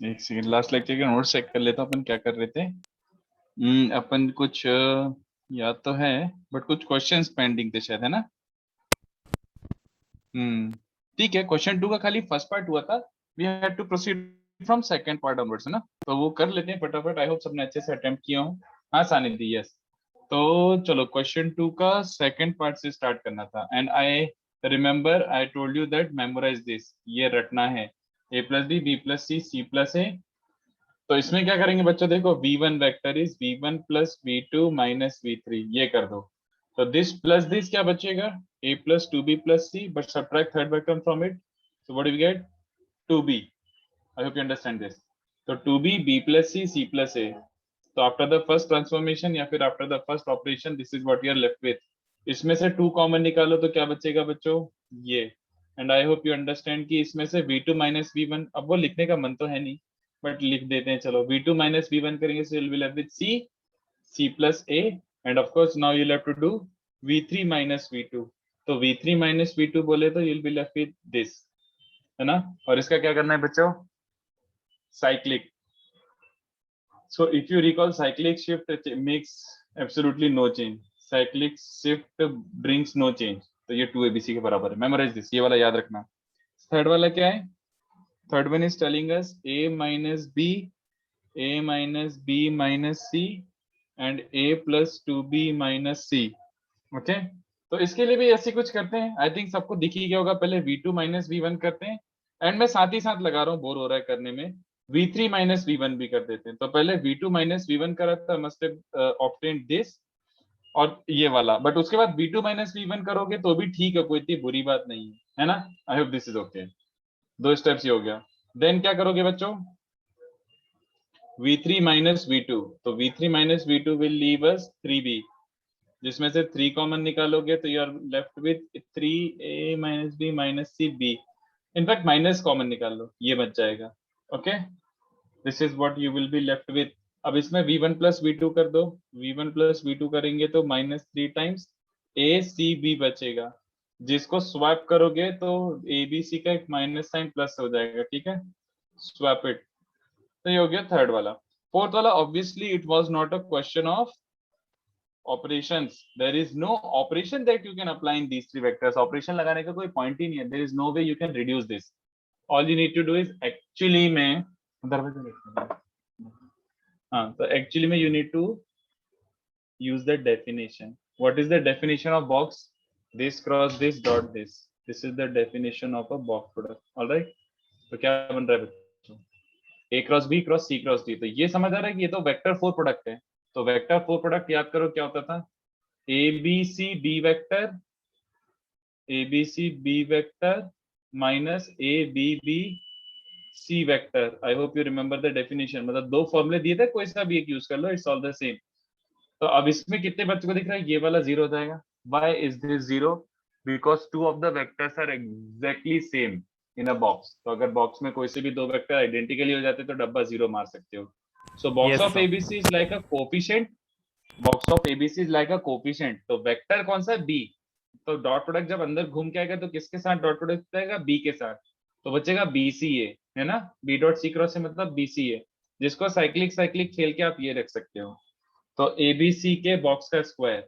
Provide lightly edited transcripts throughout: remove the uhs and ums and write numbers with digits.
एक second, last lecture के notes check कर लेता हूँ अपन क्या कर रहे थे। अपन कुछ याद तो है, बट कुछ क्वेश्चंस पेंडिंग थे शायद, है ना। ठीक है, क्वेश्चन 2 का खाली फर्स्ट पार्ट हुआ था। We had to proceed from second part onwards, है ना। तो वो कर लेते हैं फटाफट। आई होप सबने अच्छे से अटेम्प्ट किया हो। हाँ सानिधि, यस। तो चलो क्वेश्चन 2 का सेकंड पार्ट से स्टार्ट करना था। And I remember I told you that memorise this, ये रटना है। a plus b plus c plus a. तो इसमें क्या करेंगे बच्चों, देखो v1 vector is v1 plus v2 minus v3, ये कर दो। तो दिस प्लस दिस क्या बचेगा, a plus 2b plus c, but subtract third vector from it. So what do we get, 2b। I hope you understand this. तो 2b b plus c plus a। तो after the first transformation या फिर after the first operation, this is what you are left with. इसमें से 2 common निकालो तो क्या बचेगा बच्चों, ये। And I hope you understand कि इसमें से v2 माइनस v1, अब वो लिखने का मन तो है नहीं, बट लिख देते हैं चलो। v2 माइनस v1 करेंगे, so you'll be left with c plus a, and of course now you'll have to do v3 minus v2। तो v3 minus v2 बोले तो you'll be left with this, है ना। और इसका क्या करना है बच्चों, cyclic. So if you recall, cyclic shift makes absolutely no change. Cyclic shift brings no change। तो ये 2abc के बराबर है। मेमोराइज दिस, ये वाला याद रखना। थर्ड वाला क्या है, third one is telling us a minus b, a minus b minus c and a plus 2b minus c। Okay, तो इसके लिए भी ऐसे कुछ करते हैं। आई थिंक सबको दिख ही गया होगा। पहले v2 माइनस v1 करते हैं, एंड मैं साथ ही साथ लगा रहा हूँ, बोर हो रहा है करने में, v3 माइनस v1 भी कर देते हैं। तो पहले v2 माइनस v1 करा था, मस्ट ऑब्टेन दिस और ये वाला, बट उसके बाद v2 माइनस v1 करोगे तो भी ठीक है, कोई इतनी बुरी बात नहीं है ना। I hope this is okay. दो स्टेप्स ये हो गया। देन क्या करोगे बच्चों, v3 माइनस v2। तो v3 minus v2 will leave us 3b, जिसमें से 3 कॉमन निकालोगे तो you are left with 3a minus B minus C B. In fact minus common निकाल लो, ये बच जाएगा। Okay, this is what you will be left with. अब इसमें v1 प्लस v2 कर दो। v1 प्लस v2 करेंगे तो minus 3 times a c b बचेगा, जिसको स्वैप करोगे तो a b c का एक माइनस साइन प्लस हो जाएगा। ठीक है, स्वैप इट। तो ये हो गया थर्ड वाला। फोर्थ वाला, obviously it was not a question of operations, there is no operation that you can apply in these three vectors। operation लगाने का कोई point ही नहीं है। there is no way you can reduce this। all you need to do is actually में दरवाजा देखना है। हाँ, तो actually में you need to use the definition। what is the definition of box, this cross this dot this is the definition of a box product। all right, तो क्या बन रहा है बच्चों, a cross b cross c cross d। तो ये समझ आ रहा है कि ये तो वेक्टर 4 प्रोडक्ट है। तो वेक्टर 4 प्रोडक्ट याद करो क्या होता था, ABC B vector, ABC B vector minus ABB C vector. I hope you remember the definition. मतलब दो फॉर्मूले दिए थे, कोई सा भी एक यूज कर लो, इट्स ऑल द सेम। तो अब इसमें कितने बच्चों को दिख रहा है, ये वाला जीरो हो जाएगा। Why is this zero, because two of the vectors are exactly same in a box. तो अगर बॉक्स में कोई से भी दो वेक्टर आइडेंटिकली हो जाते तो डब्बा जीरो मार सकते हो। सो box yes of sir. ABC is like a coefficient, box of ABC is like a coefficient. तो वेक्टर कौन सा है, बी। तो डॉट प्रोडक्ट जब अंदर घूम के आएगा तो किसके साथ डॉट प्रोडक्ट आएगा, बी के साथ। तो बचेगा बीसीए, है ना। बी डॉट सी क्रॉस से मतलब बीसीए, जिसको साइक्लिक साइक्लिक खेल के आप ये रख सकते हो। तो एबीसी के बॉक्स का square.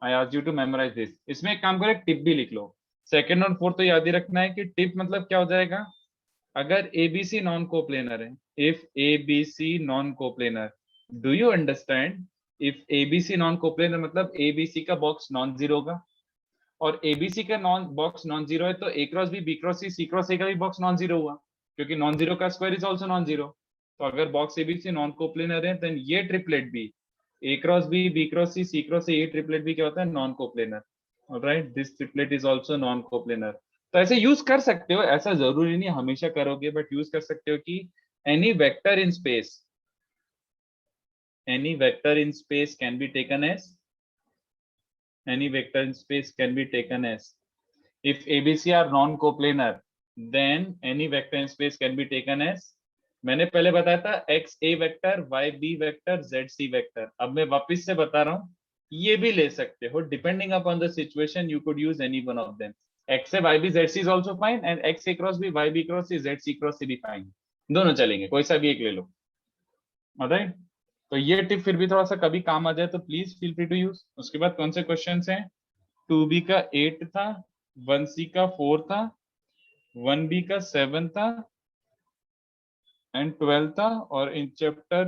I ask you to memorise this. इसमें एक काम करो, एक टिप भी लिख लो। सेकंड और फोर्थ तो याद ही रखना है कि टिप मतलब क्या हो जाएगा, अगर एबीसी नॉन कोप्लेनर है, if ABC non coplanar, do you understand, if ABC non coplanar मतलब एबीसी का बॉक्स नॉन जीरो होगा, और एबीसी का नॉन बॉक्स नॉन जीरो है तो ए cross b cross c cross a का भी बॉक्स नॉन जीरो हुआ, क्योंकि नॉन जीरो का square is also non zero. तो अगर बॉक्स एबीसी नॉन कोप्लेनर है देन ये ट्रिपलेट भी, a cross b cross c cross a, ये ट्रिपलेट भी क्या होता है, non coplanar. Alright, this triplet is also non coplanar. तो ऐसे यूज कर सकते हो, ऐसा जरूरी नहीं हमेशा करोगे, बट यूज कर सकते हो कि any vector in space, any vector in space can be taken as, any vector in space can be taken as, if ABC are non-coplanar then any vector in space can be taken as, मैंने पहले बताया था x a vector, y b vector, z c vector. अब मैं वापस से बता रहा हूँ, ये भी ले सकते हो depending upon the situation, you could use any one of them. X a y b z c is also fine, and x a cross b y b cross c z c cross c भी fine. दोनों चलेंगे, कोई सा भी एक ले लो। Alright, तो ये टिप फिर भी थोड़ा सा कभी काम आ जाए तो please feel free to use. उसके बाद कौन से क्वेश्चन हैं? 2b का 8 था, 1c का 4 था, 1b का 7 था एंड 12 था, और इन चैप्टर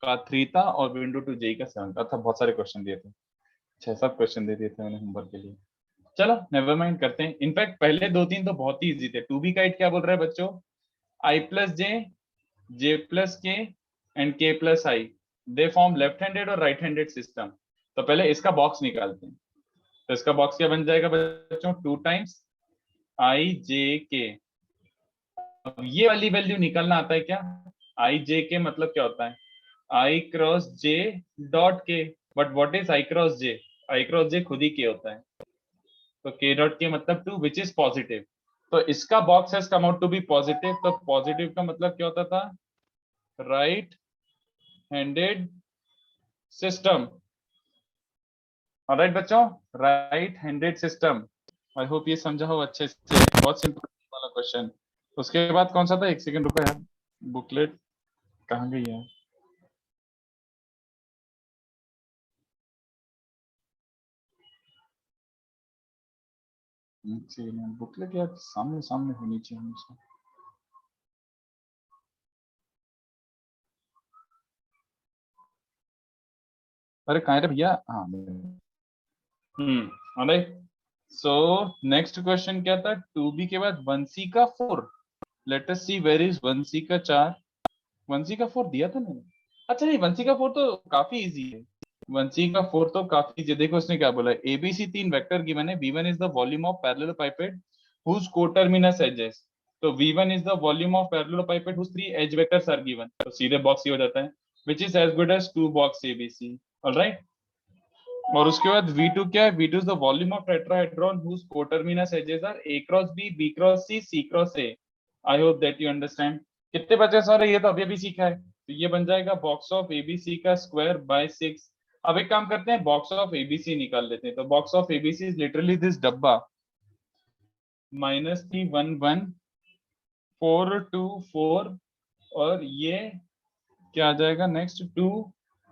का 3 था, और विंडो टू जेई का 7 था। बहुत सारे क्वेश्चन दिए थे, 6-7 क्वेश्चन दे दिए थे मैंने होमवर्क के लिए। चलो नेवर माइंड, करते हैं। इनफैक्ट पहले 2-3 तो बहुत ही इजी थे। 2b का 8 क्या बोल रहा है बच्चों? i प्लस जे प्लस के एंड के plus I, they form left handed और राइट हैंडेड सिस्टम। तो पहले इसका बॉक्स निकालते हैं। तो इसका बॉक्स क्या बन जाएगा बच्चों? 2 टाइम्स आई जे के। अब ये वाली वैल्यू निकालना आता है क्या? आई जे के मतलब क्या होता है? I cross j dot k. But what is i cross j? I cross j खुद ही के होता है। तो के डॉट के मतलब 2 विच इज पॉजिटिव। तो इसका box has come out to be positive. तो पॉजिटिव का मतलब क्या होता था? Right handed system. ऑलराइट बच्चों, right handed system. I hope ये समझा हो अच्छे से। बहुत सिंपल वाला क्वेश्चन। उसके बाद कौन सा था? एक सेकंड रुको यार, बुकलेट कहाँ गई है? बुकलेट यार सामने सामने होनी चाहिए हमेशा। अरे कहाँ है रे भैया? हाँ, ऑलराइट। सो नेक्स्ट क्वेश्चन क्या था? 2b के बाद 1c का 4। Let us see where is 1c का 4। 1c का 4 दिया था मैंने। अच्छा नहीं, 1c का 4 तो काफी इजी है। 1c का 4 तो काफी इजी। देखो उसने क्या बोला है? एबीसी 3 वेक्टर गिवन है। v1 is the volume of parallel pipette whose coterminous edges। तो v1 is the volume of parallel pipette whose 3 edge vectors are given। तो सीधे बॉक्स ये हो जाता है, which is as good as 2 box abc। Alright, और उसके बाद V2 क्या है? V2 is the volume of tetrahedron whose coterminous edges are A cross B, B cross C, C cross A। I hope that you understand। कितने बचे सारे? ये तो अभी अभी सीखा है। तो ये बन जाएगा बॉक्स ऑफ ABC का स्क्वायर बाय 6। अब एक काम करते हैं, बॉक्स ऑफ ABC निकाल लेते हैं। तो box of ABC is literally this डब्बा, -311 424, और ये क्या आ जाएगा नेक्स्ट?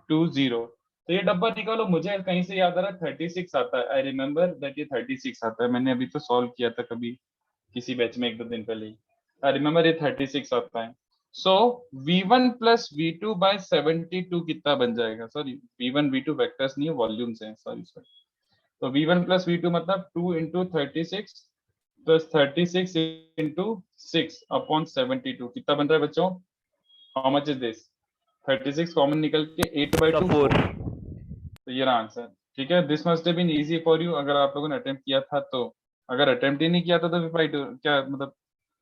220। तो ये डब्बा निकालो। मुझे कहीं से याद आ रहा है 36 आता है। आई रिमेम्बर दैट ये 36 आता है। मैंने अभी तो सॉल्व किया था कभी किसी बैच में 1-2 दिन पहले ही। आई रिमेम्बर ये 36 आता है। सो v1 प्लस v2 बाय 72 कितना बन जाएगा? सॉरी, v1 v2 वेक्टर्स नहीं है, वॉल्यूम्स हैं। Sorry sorry. तो v1 प्लस v2 मतलब 2 इंटू 36 प्लस 36 इंटू 6 अपॉन 72 कितना बन रहा है बच्चों? How much is this? 36 common निकल के 8/2 4। 4। तो ये रहा आंसर। ठीक है, this must have been easy for you अगर आप लोगों ने अटेम्प्ट किया था तो। अगर अटेम्प्ट ही नहीं किया था तो फिर भाई क्या मतलब,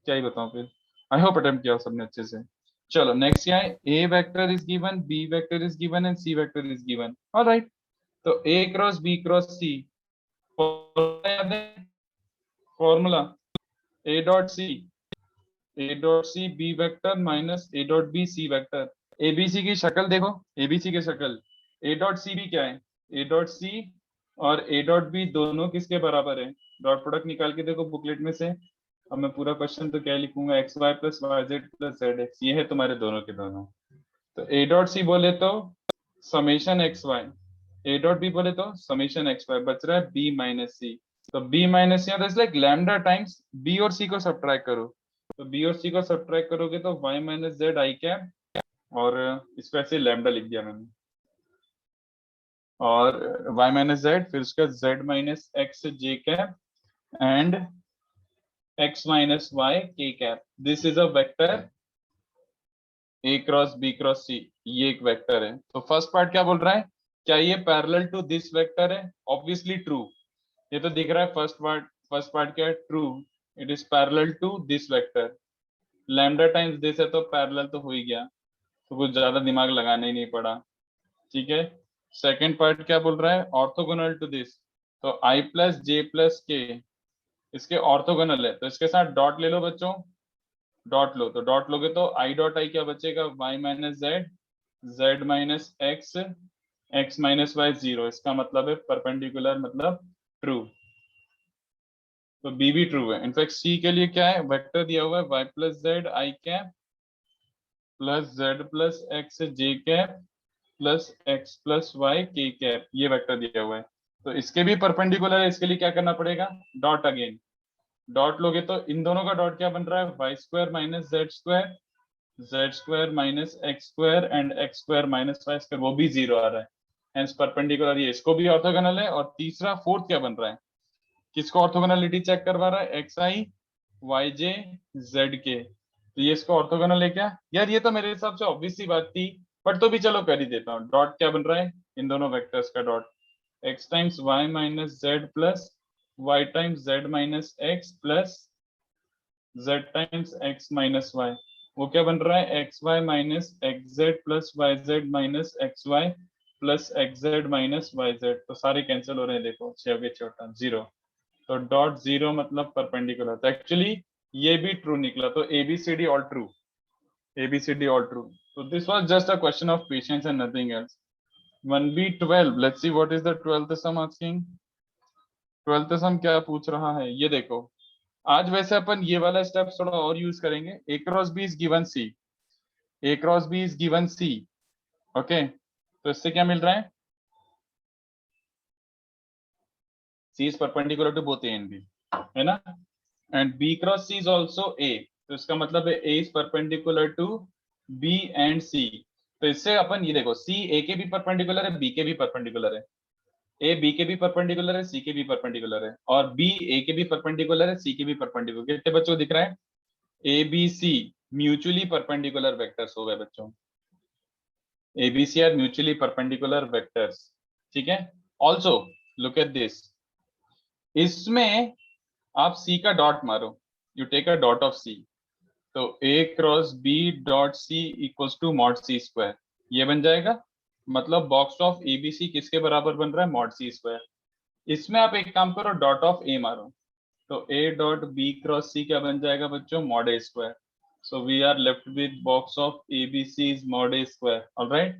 क्या ही बताऊं फिर। आई होप अटेम्प्ट किया हो सबने अच्छे से। चलो नेक्स्ट क्या है? A vector is given, b vector is given and c vector is given. Alright, तो ए क्रॉस बी क्रॉस सी याद है formula? A dot C, a dot C b vector minus a dot B C vector. ABC की शक्ल देखो, ABC की शक्ल। ए dot सी भी क्या है? ए डॉट सी और ए डॉट बी दोनों किसके बराबर है? डॉट प्रोडक्ट निकाल के देखो बुकलेट में से। अब मैं पूरा क्वेश्चन तो क्या लिखूंगा? X Y plus Y Z plus Z X, ये है तुम्हारे दोनों के दोनों। तो ए डॉट सी बोले तो summation X Y, A dot B बोले तो समेशन एक्स वाई। बच रहा है बी माइनस सी। तो बी माइनस सी लाइक लैम्डा टाइम्स बी और सी को सब्ट्रैक्ट करो। तो बी और सी को सब्ट्रैक्ट करोगे तो Y minus Z I cap, और इसको ऐसे लैम्डा लिख दिया मैंने, और y माइनस जेड, फिर उसका z minus x J cap and x minus Y के cap. This is a vector a cross b cross c। ये एक वेक्टर है। तो फर्स्ट पार्ट क्या बोल रहा है? क्या ये पैरेलल टू दिस वेक्टर है? Obviously true. ये तो दिख रहा है फर्स्ट पार्ट क्या है? True. It is parallel to this vector. Lambda times this है तो पैरेलल तो हो ही गया, तो कुछ ज्यादा दिमाग लगाना ही नहीं पड़ा। ठीक है, सेकेंड पार्ट क्या बोल रहा है? Orthogonal to this. तो i plus J plus K इसके ऑर्थोगोनल है, तो इसके साथ डॉट ले लो बच्चों। डॉट लो, तो डॉट लोगे तो i डॉट i क्या बचेगा? y minus Z, Z minus X, X minus Y 0। इसका मतलब है परपेंडिकुलर मतलब ट्रू। तो बी भी ट्रू है। इनफैक्ट सी के लिए क्या है, वेक्टर दिया हुआ है y plus Z I cap plus Z plus X J cap plus X plus Y के कैप, ये वेक्टर दिया हुआ है। तो इसके भी परपेंडिकुलर है, इसके लिए क्या करना पड़ेगा, डॉट अगेन, डॉट लोगे तो इन दोनों का डॉट क्या बन रहा है, Y square minus Z square minus X square and X square minus Y square, वो भी जीरो आ रहा है, हेंस परपेंडिकुलर, ये इसको भी ऑर्थोगोनल है। और तीसरा फोर्थ क्या बन रहा है, किसको ऑर्थोगोनलिटी चेक करवा रहा है, एक्स आई वाई जे जेड के, तो ये इसको ऑर्थोगोनल है क्या यार, ये तो मेरे हिसाब से ऑब्वियस सी बात थी, बट तो भी चलो कर ही देता हूँ। डॉट क्या बन रहा है, इन दोनों वेक्टर्स का dot, X times Y minus Z plus Y times Z minus X plus z times x minus Y, वो क्या बन रहा है, X Y minus X Z plus Y Z minus X Y plus X Z minus Y Z, तो सारे cancel हो रहे हैं, देखो 6 छोटा जीरो, तो डॉट जीरो मतलब परपेंडिकुलर, तो एक्चुअली ये भी ट्रू निकला, तो ABCD all true, ABCD all true. तो this was just a question of patience and nothing else. 1B12, let's see what is the 12th sum asking. 12th sum क्या पूछ रहा है, ये देखो, आज वैसे अपन ये वाला स्टेप थोड़ा और यूज करेंगे, a cross B is given c, a cross B is given c, okay, तो इससे क्या मिल रहा है, c is perpendicular to both a and b, है ना, and b cross C is also a, तो इसका मतलब है a is perpendicular to B and सी, तो इससे अपन ये देखो, सी ए के भी परपेंडिकुलर है, बी के भी परपेंडिकुलर है, ए बी के भी परपेंडिकुलर है, सी के भी परपेंडिकुलर है, और बी ए के भी परपेंडिकुलर है, सी के भी परपेंडिकुलर, कितने बच्चों को दिख रहा है, A B C mutually perpendicular vectors हो गए बच्चों, A B C are mutually perpendicular vectors, ठीक है। ऑल्सो लुक एट दिस, इसमें आप सी का डॉट मारो, you take a dot of C, तो ए cross B dot C equals to mod C square, ये बन जाएगा, मतलब बॉक्स ऑफ एबीसी किसके बराबर बन रहा है, मॉड सी स्क्वायर। इसमें आप एक काम करो, डॉट ऑफ ए मारो, तो ए डॉट बी क्रॉस सी क्या बन जाएगा बच्चों, mod A square, so we are left with box of ABC's mod A square, all right,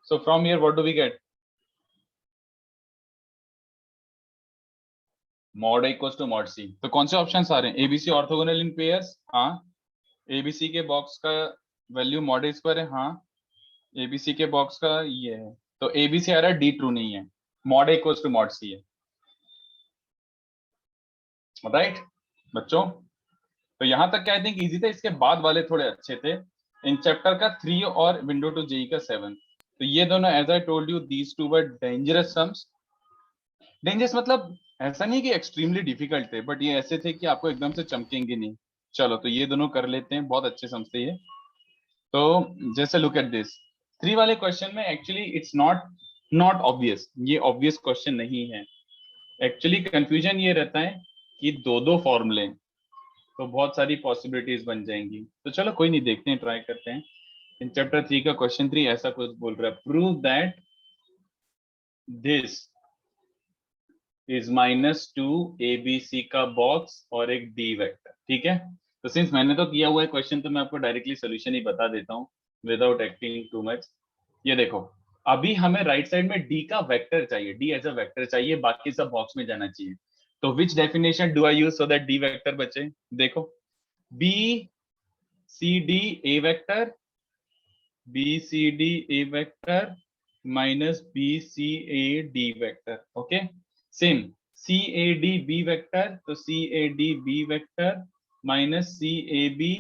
so from here what do we get, mod A equals to mod C, तो कौन से options आ रहे हैं, ABC orthogonal इन pairs, हाँ, ABC के box का value mod A square है, हाँ, ABC के बॉक्स का ये है, तो ABC आ रहा है, D ट्रू नहीं है, mod A equals to mod C है, राइट बच्चों, तो यहां तक क्या आई थिंक इजी था, इसके बाद वाले थोड़े अच्छे थे, इन चैप्टर का 3 और विंडो टू जेई का 7, तो ये दोनों as I told you these two were dangerous sums, dangerous मतलब ऐसा नहीं कि एक्सट्रीमली डिफिकल्ट थे, बट ये ऐसे थे कि आपको एकदम से चमकेंगे नहीं। चलो तो ये दोनों कर लेते हैं, बहुत अच्छे समझते हैं। तो जैसे लुक एट दिस, 3 वाले क्वेश्चन में actually it's not not obvious, ये ऑब्वियस क्वेश्चन नहीं है, एक्चुअली कंफ्यूजन ये रहता है कि दो दो फॉर्मूले, तो बहुत सारी पॉसिबिलिटीज बन जाएंगी, तो चलो कोई नहीं, देखते हैं, ट्राई करते हैं। इन चैप्टर 3 का क्वेश्चन 3 ऐसा कुछ बोल रहा है, prove that this is -2 ABC का बॉक्स और एक D वेक्टर, ठीक है। तो सिंस मैंने तो किया हुआ है क्वेश्चन, तो मैं आपको डायरेक्टली सोल्यूशन ही बता देता हूँ विदाउट एक्टिंग टू मच। ये देखो, अभी हमें राइट साइड में D का वेक्टर चाहिए, D एज अ वेक्टर चाहिए, बाकी सब बॉक्स में जाना चाहिए, तो which definition do I use so that D vector बचे, देखो, B C D A vector, B C D A vector minus B C A D vector, okay, same C A D B vector, तो C A D B vector minus C A B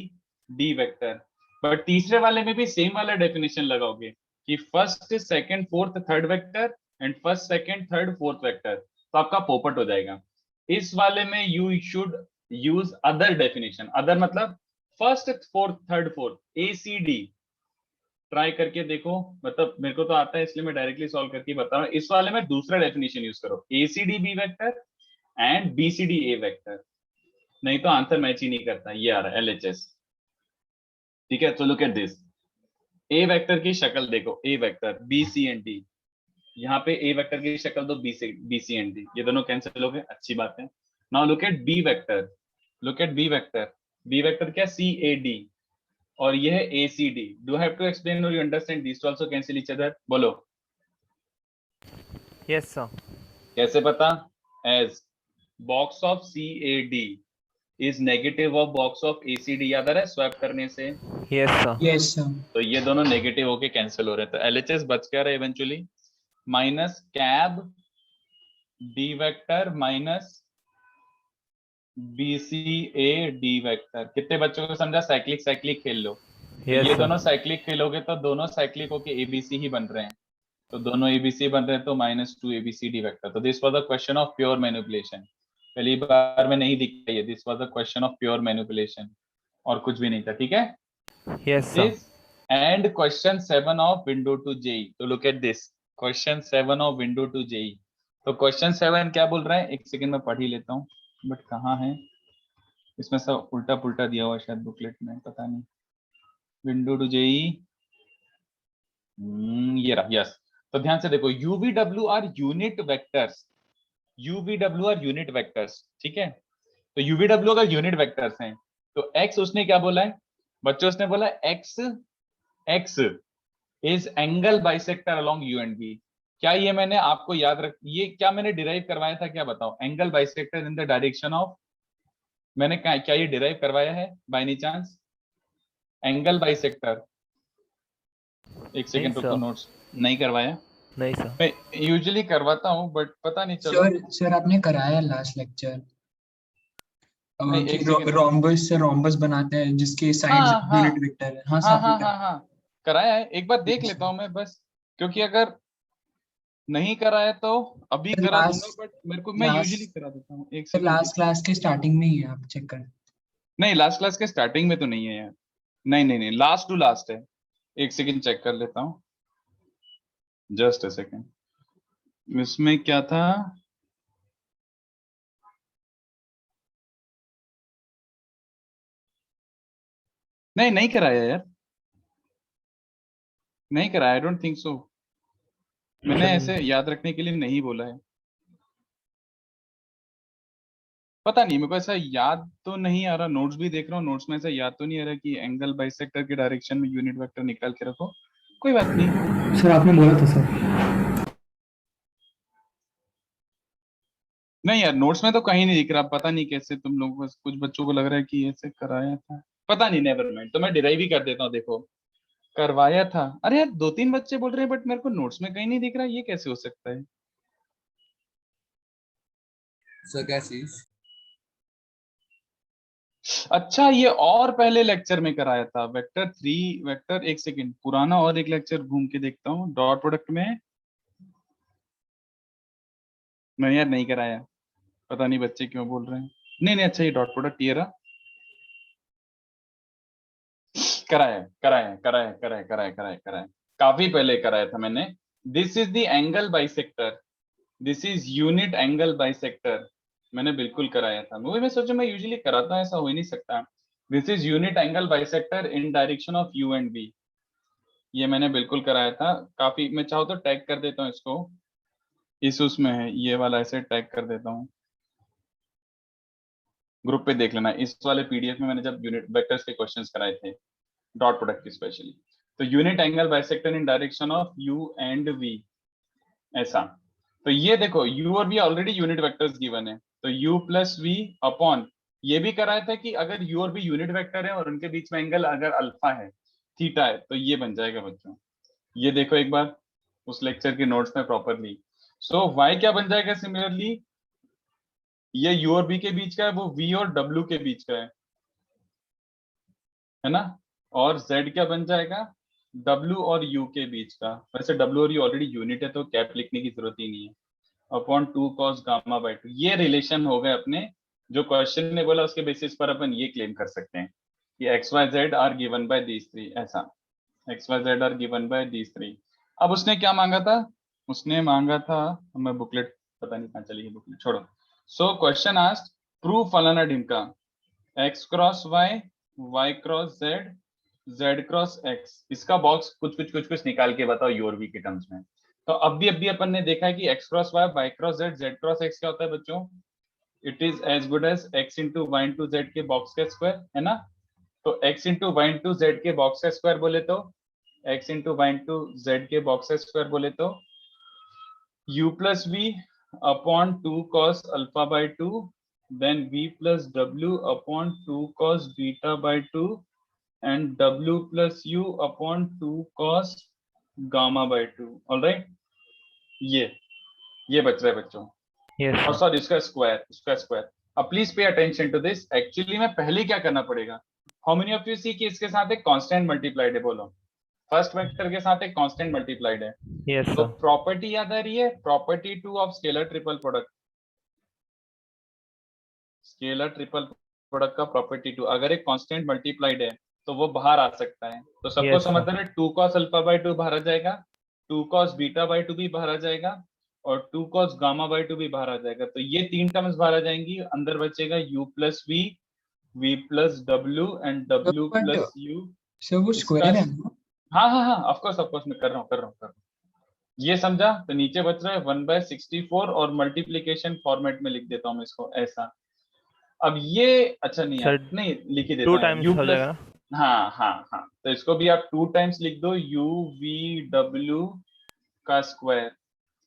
D vector, but तीसरे वाले में भी same वाला definition लगाओगे कि first second fourth third vector and first second third fourth vector, तो आपका पोपट हो जाएगा। इस वाले में you should use other definition, other मतलब first fourth third fourth ACD, try करके देखो, मतलब मेरे को तो आता है इसलिए मैं डायरेक्टली सॉल्व करके बता रहा हूँ, इस वाले में दूसरा डेफिनेशन यूज करो, ACD B vector and BCD A vector, नहीं तो आंसर मैच ही नहीं करता, ये आ रहा है LHS, ठीक है। तो look at this, A vector की शक्ल देखो, A vector B C and D, यहाँ पे A वेक्टर की शक्ल दो B C एंड D, ये दोनों कैंसिल हो गए, अच्छी बात है। Now look at B vector, look at B vector, B vector क्या, CAD, और ये है ACD, do have to explain और you understand this two also cancel each other, बोलो यस सर। कैसे पता, as box of CAD is negative of box of ACD, याद आ रहा है स्वैप करने से? Yes sir. Yes sir. तो ये दोनों नेगेटिव होके कैंसिल हो रहे थे। LHS बच क्या रहा है eventually? Minus cab D vector minus BCA D vector. कितने बच्चों को समझा? साइक्लिक साइक्लिक खेल लो। तो यस ये सर। दोनों साइक्लिक खेलोगे तो दोनों साइक्लिक होके ABC ही बन रहे हैं, तो दोनों ABC बन रहे हैं, तो -2 ABCD वेक्टर। तो this was a question of pure manipulation. पहली बार में नहीं दिखाई है, this was a question of pure manipulation, और कुछ भी नहीं था। ठीक है? Yes sir. This and question 7 of window to JEE. तो look at this question 7 of window to JEE. तो क्वेश्चन 7 क्या बोल रहा है? एक सेकंड में पढ़ ही लेता हूँ, बट कहाँ है इसमें? सब उल्टा पुल्टा दिया हुआ शायद बुकलेट में, पता नहीं। विंडो टू जेई, ये रहा। यस, तो ध्यान से देखो, UVW are unit vectors. UVW are unit vectors, ठीक है? तो UVW अगर यूनिट वेक्टर्स हैं तो x उसने क्या बोला है बच्चों? उसने बोला x is angle bisector along U and V। क्या ये मैंने आपको याद रख, ये क्या मैंने डिराइव करवाया था? क्या बताओ? Angle bisector in the direction of, मैंने क्या ये डिराइव करवाया है by any chance? Angle bisector, एक सेकंड रुको, नोट्स नहीं करवाया। नहीं सर। मैं यूजुअली करवाता हूँ बट पता नहीं, चलो। सर आपने कराया लास्ट लेक्चर नहीं, कि एक सेकंड। रोम्बस से रोम्बस बनाते हैं जिसके साइड्स हाँ हाँ यूनिट वेक्टर है। हाँ हाँ सर हाँ आपने हाँ हाँ कराया है, एक बार देख लेता हूँ मैं बस, क्योंकि अगर नहीं कराया तो अभी करा दूंगा, लास्ट बट मेरे को, मैं यूजुअली लास्ट करा देता हूँ। एक सर सेकंड लास्ट क्लास के स्टार्टिंग में ही है, आप चेक कर। नहीं, लास्ट क्लास के स्टार्टिंग में तो नहीं है यार। नहीं नहीं नहीं, लास्ट टू लास्ट है। एक सेकंड चेक कर लेता हूँ, जस्ट अ सेकंड। इसमें क्या था? नहीं, नहीं कराया यार, नहीं कराया, आई डोंट थिंक सो। मैंने ऐसे याद रखने के लिए नहीं बोला है, पता नहीं, मेरे को ऐसा याद तो नहीं आ रहा। नोट्स भी देख रहा हूँ, नोट्स में ऐसा याद तो नहीं आ रहा कि एंगल बाइसेक्टर के डायरेक्शन में यूनिट वेक्टर निकाल के रखो। कोई बात नहीं। सर आपने बोला था सर। नहीं यार, नोट्स में तो कहीं नहीं दिख रहा, पता नहीं कैसे तुम लोगों को, कुछ बच्चों को लग रहा है कि ऐसे कराया था, पता नहीं। नेवर माइंड, तो मैं डिराइव ही कर देता हूँ। देखो, करवाया था। अरे यार, 2-3 बच्चे बोल रहे हैं बट मेरे को नोट्स में कहीं नहीं दिख रहा, ये कैसे हो सकता है? सर क्या चीज? अच्छा, ये और पहले लेक्चर में कराया था, वेक्टर 3 वेक्टर। एक सेकंड, पुराना और एक लेक्चर घूम के देखता हूँ। डॉट प्रोडक्ट में मैंने यार नहीं कराया, पता नहीं बच्चे क्यों बोल रहे हैं। नहीं नहीं, अच्छा ये डॉट प्रोडक्ट ये रहा। कराया कराया कराया कराया कराया कराया कराया, काफी पहले कराया था मैंने। This is the angle bisector, this is unit angle bisector. मैंने बिल्कुल कराया था, मैं सोचा मैं यूजुअली कराता हूं, ऐसा हो ही नहीं सकता। This is unit angle bisector in direction of U and V। ये मैंने बिल्कुल कराया था काफी। मैं चाहूँ तो टैग कर देता हूँ इसको, इस उसमें है ये वाला, ऐसे टैग कर देता हूँ, ग्रुप पे देख लेना। इस वाले PDF में मैंने जब यूनिट वेक्टर्स के क्वेश्चंस कराए थे, डॉट प्रोडक्ट की स्पेशली, तो unit angle bisector in direction of U and V, ऐसा। तो ये देखो, U और V already unit vectors given है, तो U प्लस V अपॉन, ये भी कराया था कि अगर U और V यूनिट वेक्टर है और उनके बीच में एंगल अगर अल्फा है, थीटा है, तो ये बन जाएगा बच्चों। ये देखो एक बार उस लेक्चर के नोट्स में प्रॉपरली। सो y क्या बन जाएगा? सिमिलरली ये U और V के बीच का है, वो V और W के बीच का है ना? और z क्या बन जाएगा? W और U के बीच का। वैसे W और U ऑलरेडी यूनिट है तो कैप लिखने की जरूरत ही नहीं है। अपॉन 2 cos गामा बाय 2, ये रिलेशन हो गए अपने, जो क्वेश्चन ने बोला उसके बेसिस पर अपन ये क्लेम कर सकते हैं कि XYZ are given by these three, ऐसा। XYZ are given by these three. अब उसने क्या मांगा था? उसने मांगा था, मैं बुकलेट, पता नहीं कहाँ चली है बुकलेट, छोड़ो। सो क्वेश्चन आस्क्ड, प्रूव फलाना ढिमका, x cross y, y cross z, z cross x। इसका बॉक्स कुछ निकाल के बताओ U और V के टर्म्स में। तो अब भी अपन ने देखा है कि x cross y cross z cross x क्या होता है बच्चों? It is as good as x into y into z के बॉक्स का स्क्वायर, है ना? तो x into y into z के बॉक्स का स्क्वायर बोले तो, x into y into z के बॉक्स का स्क्वायर बोले तो U plus V upon 2 cos alpha by 2, then v plus w upon 2 cos beta by 2, and w plus u upon 2 cos gamma by 2. all right, ये बच रहा है बच्चों, Yes, और sir. सॉरी इसका स्क्वायर. अब please pay attention to this. Actually में पहले क्या करना पड़ेगा, how many of you see कि इसके साथ एक कांस्टेंट मल्टीप्लाइड है, बोलो. फर्स्ट वेक्टर के साथ एक कांस्टेंट मल्टीप्लाइड है. Yes, तो sir. प्रॉपर्टी याद आ रही है, property 2 of scalar triple product. Scalar triple product का प्रॉपर्टी 2, अगर एक कांस्टेंट मल्टीप्लाइड है तो वो बाहर आ सकता है. तो सबको Yes, sir. समझना है, 2 cos अल्फा बाय 2 बाहर आ जाएगा, 2 cos बीटा बाय 2 भी बाहर आ जाएगा, और 2 cos गामा बाय 2 भी बाहर आ जाएगा. तो ये तीन टर्म्स बाहर आ जाएंगी. अंदर बचेगा u plus v, v plus w and w But plus u. Sir वो स्क्वायर है ना? हाँ ऑफ कोर्स मैं कर रहा हूँ. ये समझा. तो नीचे बच रहा है 1/64, और मल्टीप्लीकेशन फॉर्मेट में लिख देता हूँ मैं इसको ऐसा. अब ये अच्छा नहीं Sir, यार, नहीं लिख ही देता 2 हूँ times u हो प्लस. जाएगा. हाँ, तो इसको भी आप 2 टाइम्स लिख दो, u v w का स्क्वायर.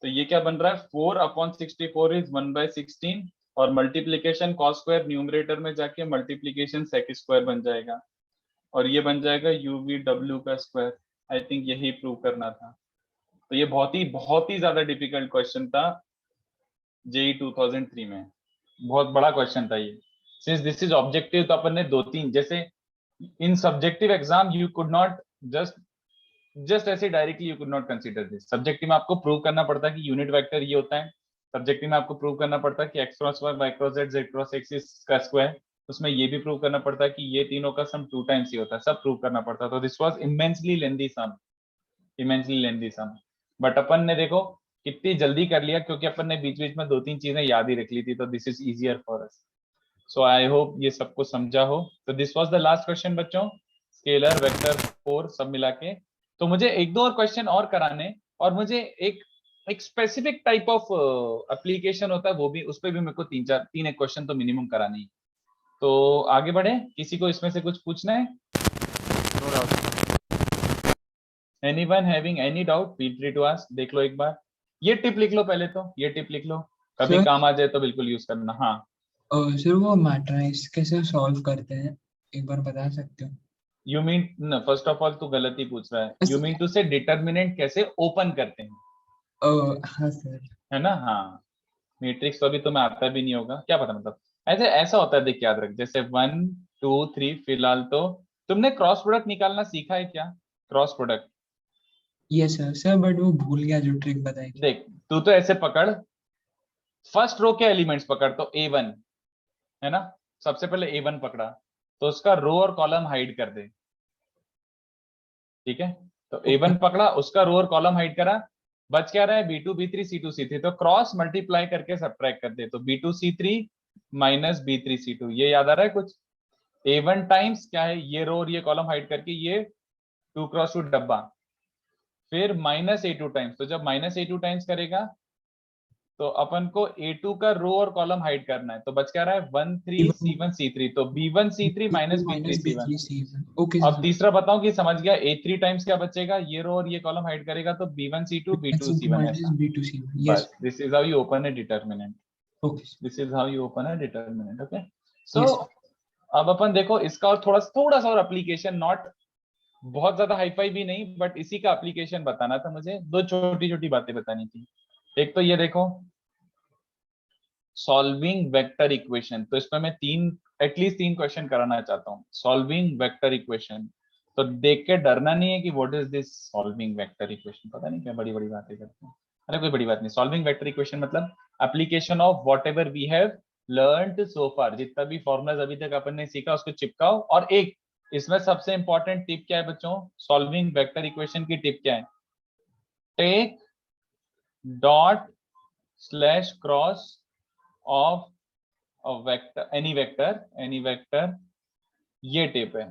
तो ये क्या बन रहा है, 4/64 इज 1/16, और मल्टीप्लीकेशन कॉस स्क्वायर न्यूमरेटर में जाके मल्टीप्लीकेशन सेक स्क्वायर बन जाएगा, और ये बन जाएगा u v w का स्क्वायर. आई थिंक यही प्रूव करना था. तो ये बहुत ही ज्यादा डिफिकल्ट क्वेश्चन था जेई 2003 में. बहुत बड़ा क्वेश्चन था ये. सिंस दिस इज ऑब्जेक्टिव, तो अपन ने 2-3 जैसे in subjective exam you could not just ऐसे directly you could not consider this. Subjective में आपको प्रूव करना पड़ता है कि यूनिट वेक्टर ये होता है. सब्जेक्टिव में आपको प्रूव करना पड़ता है कि x cross y, y cross z, z cross x का स्क्वायर. उसमें ये भी प्रूव करना पड़ता है कि ये तीनों का सम 2 टाइम्स ही होता है. सब प्रूव करना पड़ता है. तो this was immensely lengthy sum. But अपन ने देखो कितनी जल्दी कर लिया, क्योंकि अपन ने बीच बीच में 2-3 चीजें याद ही रख ली थी. तो this is easier for us. So I hope ये सबको समझा हो. तो this was the last question बच्चों, स्केलर वेक्टर 4 सब मिला के. तो मुझे 1-2 और क्वेश्चन और कराने, और मुझे एक स्पेसिफिक टाइप ऑफ एप्लीकेशन होता है, वो भी उस पर भी मेरे को 3 एक क्वेश्चन तो मिनिमम करानी है. तो आगे बढ़े, किसी को इसमें से कुछ पूछना है? No doubt. Anyone having any doubt feel free to ask. देख लो एक बार, ये टिप लिख लो पहले, तो ये टिप लिख लो, कभी Sir? काम आ जाए तो बिल्कुल यूज करना. हाँ सर वो मैट्रिक्स कैसे सॉल्व करते हैं, एक बार बता सकते हो? You mean, first of all तू गलत ही पूछ रहा है. यू मीन टू से डिटर्मिनेंट कैसे ओपन करते हैं, हाँ सर. है ना. हाँ, मैट्रिक्स तो अभी तुम्हें आता भी नहीं होगा, क्या पता. मतलब ऐसा होता है, देख याद रख. जैसे 1 2 3, फिलहाल तो तुमने क्रॉस प्रोडक्ट निकालना सीखा है क्या? Cross product yes sir, but वो भूल गया जो ट्रिक बताई थी. देख, तू तो ऐसे पकड़, फर्स्ट रो के एलिमेंट्स पकड़. तो A1 है ना, सबसे पहले A1 पकड़ा, तो उसका रो और कॉलम हाइड कर दे. ठीक है, तो A1 पकड़ा, उसका रो और कॉलम हाइड करा. बच क्या रहा है, B2 B3 C2 C3. तो क्रॉस मल्टीप्लाई करके सब्ट्रैक्ट कर दे. तो B2 C3 minus B3 C2. ये याद आ रहा है कुछ? A1 टाइम्स क्या है, ये रो और ये कॉलम हाइड करके ये 2 क्रॉस 2 डब्बा, फिर माइनस A2 टाइम्स. तो जब माइनस A2 टाइम्स करेगा तो अपन को A2 का रो और कॉलम हाइड करना है. तो बच क्या रहा है, 1 3 C1 C3. तो B1 C3 minus B3 C1. Okay अब तीसरा बताऊं कि समझ गया, A3 टाइम्स क्या बचेगा, ये रो और ये कॉलम हाइड करेगा, तो B1 C2 B2 C1 ऐसा. B2C1. बस this is how you open A determinant. Okay. This is how you open A determinant. Okay, so Yes. अब अपन देखो इसका और थोड़ा सा और एप्लीकेशन, नॉट बहुत ज्यादा हाईफाई भी नहीं, बट इसी का एप्लीकेशन बताना था मुझे. 2 छोटी छोटी बातें बतानी थी. एक तो ये देखो, सॉल्विंग वेक्टर इक्वेशन. तो इसमें मैं एटलीस्ट 3 क्वेश्चन कराना चाहता हूँ. सॉल्विंग वेक्टर इक्वेशन, तो देख के डरना नहीं है कि what is this solving vector equation. पता नहीं क्या बड़ी बड़ी बातें करते हैं. अरे कोई बड़ी बात नहीं. सॉल्विंग वेक्टर इक्वेशन मतलब application of whatever we have learned so far. जितना भी फॉर्मूलाज अभी तक अपन ने सीखा उसको चिपकाओ. और एक इसमें सबसे इंपॉर्टेंट टिप क्या है बच्चों, सॉल्विंग वेक्टर इक्वेशन की टिप क्या है, take dot slash cross of any vector. ये टिप है.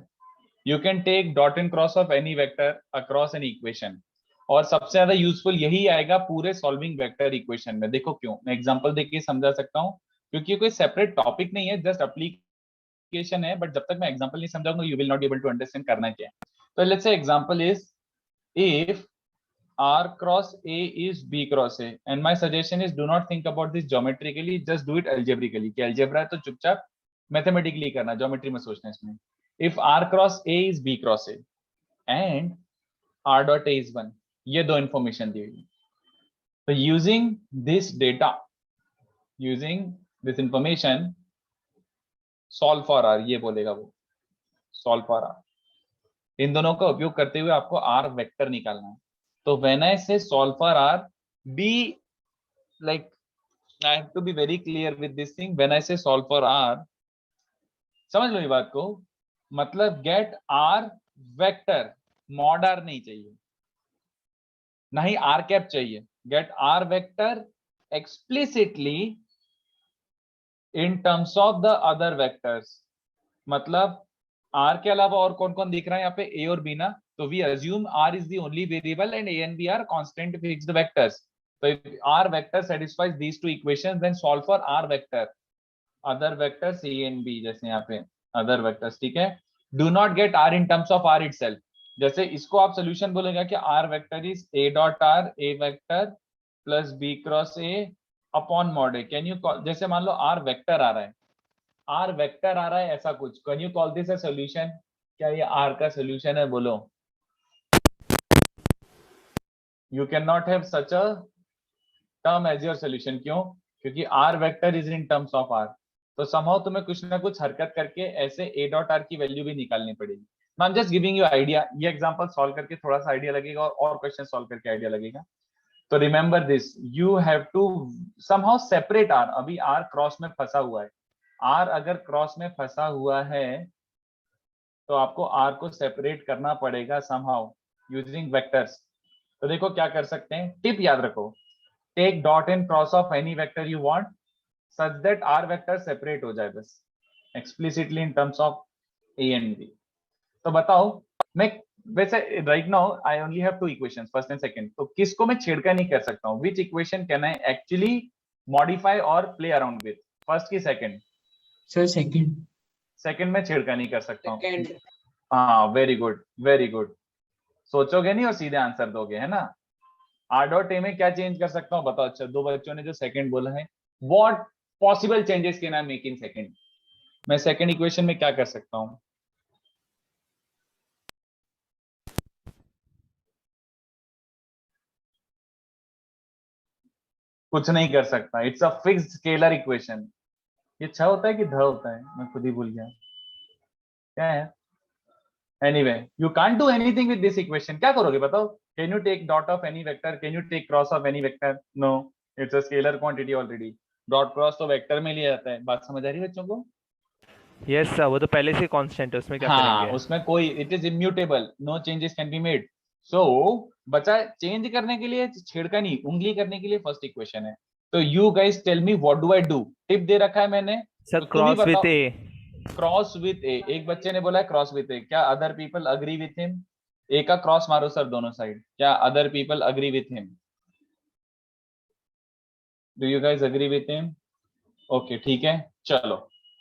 You can take dot and cross of any vector across an equation. और सबसे ज्यादा यूजफुल यही आएगा पूरे सॉल्विंग वेक्टर इक्वेशन में. देखो क्यों, मैं एग्जांपल देके समझा सकता हूँ, क्योंकि कोई सेपरेट टॉपिक नहीं है, जस्ट एप्लीकेशन है. बट जब तक मैं एग्जांपल नहीं समझाऊंगा you will not be able to understand करना क्या है. तो let's say example is, if R cross A is B cross A, and my suggestion is do not think about this geometrically, just do it algebraically. कि algebra है तो चुपचाप mathematically करना, geometry में सोचना इसमें. If R cross A is B cross A and R dot A is 1, ये दो information दी हुई. So using this data, using this information, solve for R, ये बोलेगा वो, solve for R. इन दोनों का उपयोग करते हुए आपको R वेक्टर निकालना है. तो when I say solve for R, be like, I have to be very clear with this thing. When I say solve for R, समझ लो ये बात को, मतलब get R vector, mod R नहीं चाहिए, ना ही R कैप चाहिए. Get R vector explicitly in terms of the other vectors. मतलब R के अलावा और कौन कौन दिख रहा है यहाँ पे, A और B ना, तो we assume R is the only variable and A and B are constant fixed vectors. So if R vector satisfies these two equations, then solve for R vector, other vectors A and B, जैसे यहाँ पे other vectors, ठीक है. Do not get R in terms of R itself. जैसे इसको आप solution बोलेगा कि R vector is A dot R, A vector plus B cross A upon mod A. Can you call, जैसे मान लो R vector आ रहा है, R वेक्टर आ रहा है ऐसा कुछ, can you call this a solution? क्या ये R का सॉल्यूशन है? बोलो. You can not have such a term as your solution. क्यों? क्योंकि R vector is in terms of R. तो समहाउ तुम्हें कुछ ना कुछ हरकत करके ऐसे A डॉट R की वैल्यू भी निकालनी पड़ेगी. I am just giving you idea. ये एग्जांपल सॉल्व करके थोड़ा सा आइडिया लगेगा और क्वेश्चन सॉल्व करके आइडिया लगेगा. तो remember this, you have to somehow separate R. अभी R क्रॉस में फंसा हुआ है. R अगर क्रॉस में फंसा हुआ है तो आपको R को सेपरेट करना पड़ेगा somehow using vectors. तो देखो क्या कर सकते हैं, टिप याद रखो. Take dot and cross of any vector you want such that R vector separate हो जाए बस, explicitly in terms of A and B. तो बताओ, मैं वैसे right now I only have two equations, first and second. तो किसको मैं छेड़खानी नहीं कर सकता हूँ? विच equation can I actually modify और प्ले अराउंड विद, फर्स्ट की सेकंड? Sir second. सेकंड में छेड़खानी कर सकता हूँ. सेकंड. हाँ, वेरी गुड वेरी गुड. सोचोगे नहीं और सीधे आंसर दोगे, है ना. R डॉट A में क्या चेंज कर सकता हूँ बताओ. अच्छा, दो बच्चों ने जो सेकंड बोला है, what possible changes can I make in second? मैं सेकंड इक्वेशन में क्या कर सकता हूँ? कुछ नहीं कर सकता. It's a fixed scalar equation. ये छ होता है कि ध होता है, मैं खुद ही भूल गया क्या है. Anyway, you can't do anything with this equation. क्या करोगे बताओ? Can you take dot of any vector? Can you take cross of any vector? No, it's a scalar quantity already. Dot cross तो वेक्टर में लिया जाता है. बात समझ आ रही है बच्चों को? यस सर, वो तो पहले से कांस्टेंट है, उसमें क्या हाँ, करेंगे? उसमें कोई, it is immutable, no changes can be made. So बचा चेंज करने के लिए, छेड़खानी उंगली करने के लिए फर्स्ट इक्वेशन है. तो you guys tell me what do I do. Tip दे रखा है मैंने, सर तो तुम ही क्रॉस विथ बताओ. ए. Cross with A. एक बच्चे ने बोला है क्रॉस विथ ए. क्या other people agree with him? A का क्रॉस मारो सर दोनों साइड. क्या other people agree with him? Do you guys agree with him? Okay, ठीक है, चलो.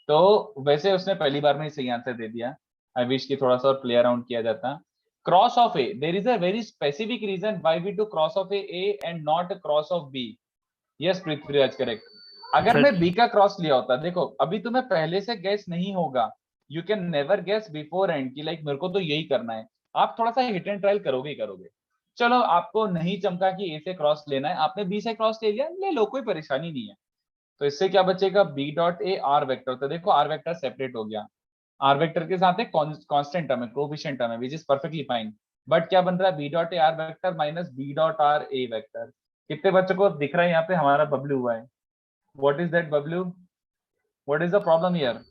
तो वैसे उसने पहली बार में ही सही आंसर दे दिया. आई विश कि थोड़ा सा और प्ले अराउंड किया जाता. Cross of A, there is a very specific reason why we do cross of A and not cross of B. Yes Prithviraj, correct. अगर मैं बी का क्रॉस लिया होता, देखो अभी तुम्हें पहले से गैस नहीं होगा. You can never gas before and की लाइक मेरे को तो यही करना है. आप थोड़ा सा हिट एंड ट्रायल करोगे ही करोगे. चलो, आपको नहीं चमका कि ए से क्रॉस लेना है, आपने बी से क्रॉस ले लिया, ले लो, कोई परेशानी नहीं है. तो इससे क्या बचेगा? B dot A R vector. तो देखो आर वेक्टर सेपरेट हो गया. आर वेक्टर के साथ एक कांस्टेंट टर्म है, कोएफिशिएंट टर्म है, which is perfectly fine. But क्या बन रहा है? B dot A R vector minus B dot R A vector. कितने बच्चों को दिख रहा है यहाँ पे हमारा बबलू हुआ है? What is that Bablu? What is the problem here?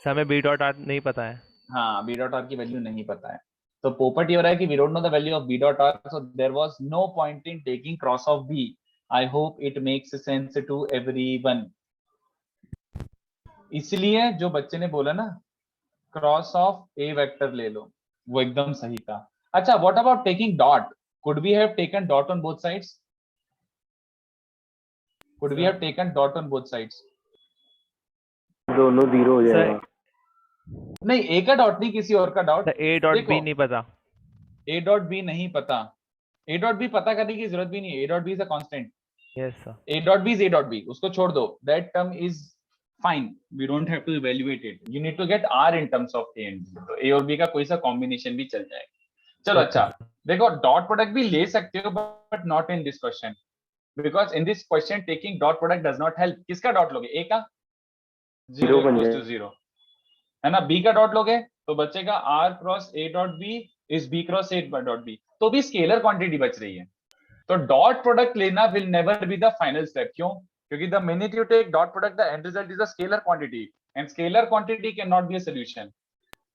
Sir हमें बी डॉट आर नहीं पता है. हाँ, बी डॉट आर की वैल्यू नहीं पता है. तो पोपट ये हो रहा है कि we don't know the value of B dot R, so there was no point in taking cross of B. I hope it makes sense to everyone. इसलिए जो बच्चे ने बोला ना क्रॉस ऑफ ए वेक्टर ले लो, वो एकदम सही था. अच्छा, what about taking dot? Could we have taken dot on both sides? Could we have taken dot on both sides? दोनों जीरो हो जाएगा. नहीं, ए का डॉट नहीं, किसी और का डॉट. सर ए डॉट देखो, बी नहीं पता. ए डॉट बी नहीं पता. ए डॉट बी पता करने की जरूरत भी नहीं है, A dot B is a constant, yes sir. A dot B is A dot B, उसको छोड़ दो, that term is fine, we don't have to evaluate it, you need to get R in terms of A and B, तो A और B का कोई सा combination भी चल जाएगा। चलो अच्छा, देखो डॉट प्रोडक्ट भी ले सकते हो but not in this question, because in this question taking dot product does not help. किसका डॉट लोगे? ए का, जीरो जीरो बन इक्वल्स टू जाएगा। जीरो, है ना। बी का डॉट लोगे तो बचेगा R cross A dot B is B cross A dot B, तो भी स्केलर क्वांटिटी बच रही है। तो डॉट प्रोडक्ट लेना will never be the final step. क्यों? क्योंकि the minute you take dot product the end result is a scalar quantity, and scalar quantity can not be a solution.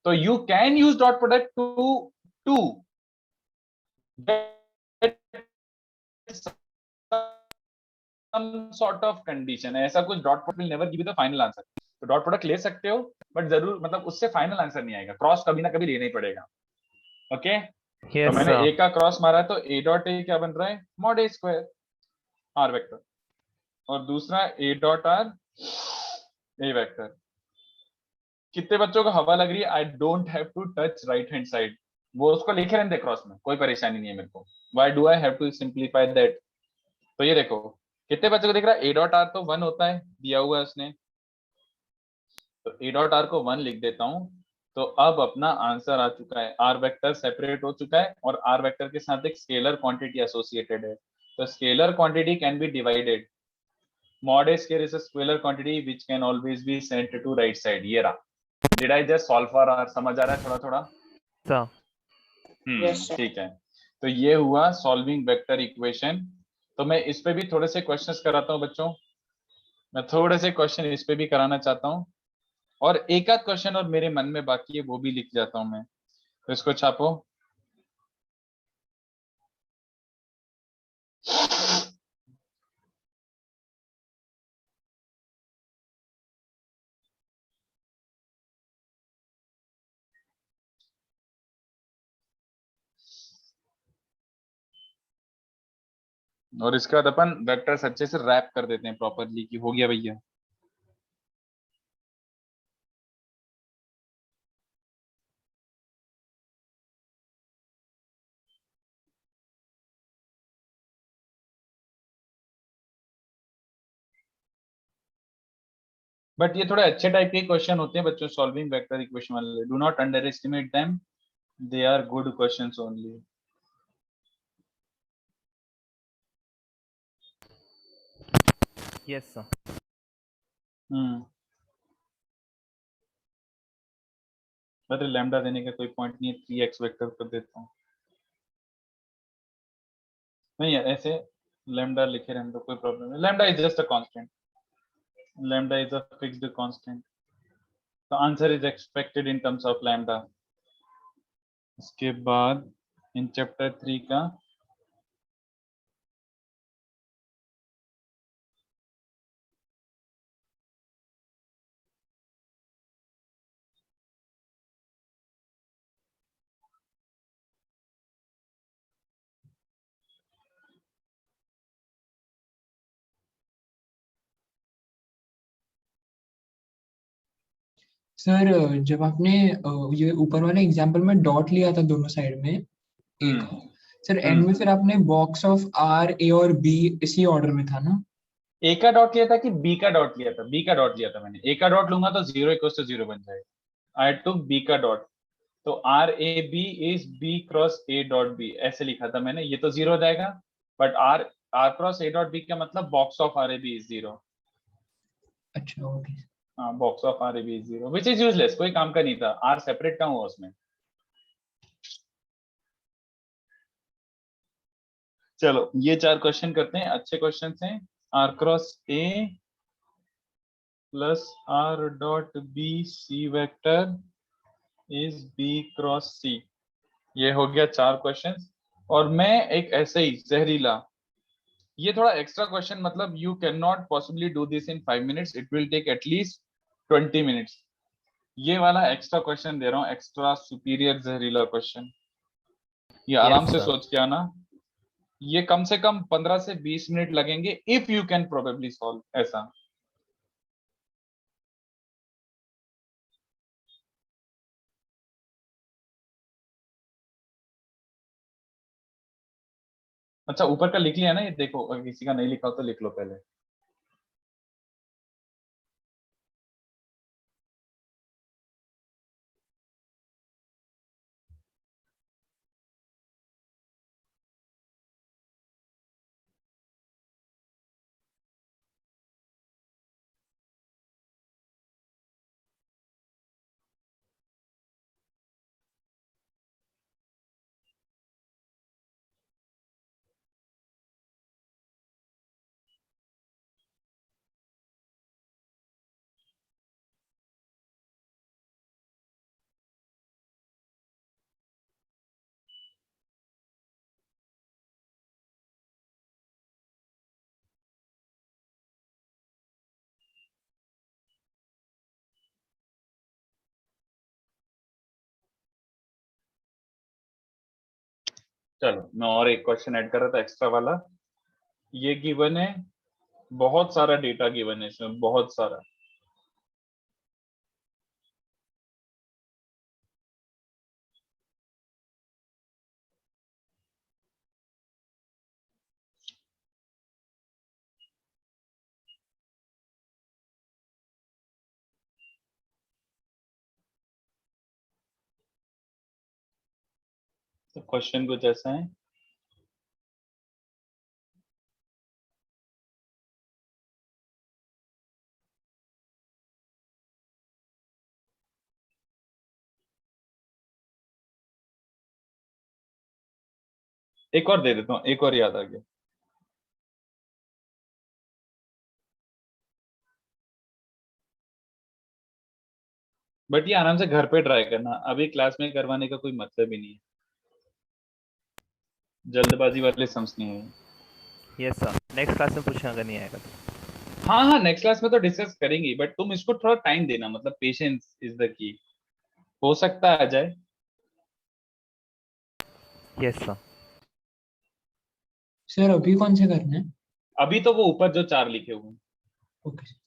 तो you can use dot product to get some sort of condition, ऐसा कुछ dot product will never give you the final answer। तो dot product ले सकते हो but जरूर मतलब उससे फाइनल आंसर नहीं आएगा, क्रॉस कभी ना कभी लेना ही पड़ेगा। ओके तो यस मैंने ए सर। का क्रॉस मारा है, तो ए डॉट ए क्या बन रहा है? Mod A square R vector, और दूसरा A dot R A vector. कितने बच्चों को हवा लग रही है? I don't have to touch right hand side, वो उसको लिखे रहते क्रॉस में, कोई परेशानी नहीं है मेरे को। Why do I have to simplify that? तो ये देखो कितने बच्चों को दिख रहा है? ए डॉट आर तो 1 होता है, दिया हुआ है उसने, तो ए डॉट आर को 1 लिख देता हूं। तो अब अपना आंसर आ चुका है, आर वेक्टर सेपरेट हो चुका है और आर वेक्टर के साथ एक स्केलर क्वांटिटी एसोसिएटेड है। तो scalar quantity can be divided, mod a square is a scalar quantity which can always be sent to right side। ये रहा। Did I just solve for R? समझ आ रहा है थोड़ा थोड़ा? Sir Yes, sir. ठीक है। तो ये हुआ सॉल्विंग वेक्टर इक्वेशन। तो मैं इस पे भी थोड़े से क्वेश्चंस कराता हूँ बच्चों, मैं थोड़े से क्वेश्चन इस पे भी कराना चाहता हूँ, और एक आध क्वेश्चन और मेरे मन में बाकी है वो भी लिख जाता हूँ मैं, तो इसको छापो। और इसके बाद अपन वेक्टर्स अच्छे से रैप कर देते हैं प्रॉपरली कि हो गया भैया। बट ये थोड़े अच्छे टाइप के क्वेश्चन होते हैं बच्चों, सॉल्विंग वेक्टर इक्वेशन वाले, do not underestimate them, they are good questions only. Yes sir. अरे लैम्डा देने का कोई पॉइंट नहीं है, 3x वेक्टर कर देता हूँ। नहीं यार ऐसे लैम्डा लिखे रहने दो, कोई प्रॉब्लम नहीं, lambda is just a constant, lambda is a fixed constant, the answer is expected in terms of lambda। इसके बाद इन चैप्टर 3 का सर जब आपने ये ऊपर वाले एग्जांपल में डॉट लिया था दोनों साइड में एक, सर एंड में फिर आपने बॉक्स ऑफ आर ए और बी इसी ऑर्डर में था ना? ए का डॉट लिया था कि बी का डॉट लिया था? बी का डॉट लिया था मैंने। ए का डॉट लूंगा तो 0 इक्वल्स टू 0 बन जाएगा। आई टू बी का डॉट, तो R A B is B cross A dot B ऐसे लिखा था मैंने, ये तो 0 हो जाएगा। But R R cross A dot B का मतलब box of R A B is 0। अच्छा ओके। हाँ box of R A B is 0 which is useless, कोई काम का नहीं था, आर सेपरेट का हुआ उसमें। चलो ये 4 क्वेश्चन करते हैं, अच्छे क्वेश्चन हैं। R cross A plus R dot B C vector is B cross C, ये हो गया 4 क्वेश्चन। और मैं एक ऐसे ही जहरीला, ये थोड़ा एक्स्ट्रा क्वेश्चन, मतलब you can not possibly do this in 5 minutes, it will take at least 20 minutes. ये वाला एक्स्ट्रा क्वेश्चन दे रहा हूँ, एक्स्ट्रा सुपीरियर जहरीला क्वेश्चन, ये आराम यस से सर। सोच के आना। ये कम से कम 15 से 20 मिनट लगेंगे if you can probably solve ऐसा। अच्छा ऊपर का लिख लिया ना, ये देखो अगर किसी का नहीं लिखा हो तो लिख लो पहले। चलो मैं और एक क्वेश्चन ऐड कर रहा था एक्स्ट्रा वाला। ये गिवन है, बहुत सारा डेटा गिवन है इसमें, बहुत सारा। तो क्वेश्चन कुछ ऐसा है। एक और दे देता हूँ, एक और याद आ गया। बट ये आराम से घर पे ट्राई करना, अभी क्लास में करवाने का कोई मतलब ही नहीं है, जल्दबाजी वाले सम्स नहीं है। यस सर, नेक्स्ट क्लास में पूछना अगर नहीं आएगा तो। हाँ हाँ नेक्स्ट क्लास में तो डिस्कस करेंगे, बट तुम इसको थोड़ा टाइम देना, मतलब पेशेंस इज द की। हो सकता है आ जाए। Yes sir. सर अभी कौन से करना है? अभी तो वो ऊपर जो 4 लिखे हुए हैं। ओके।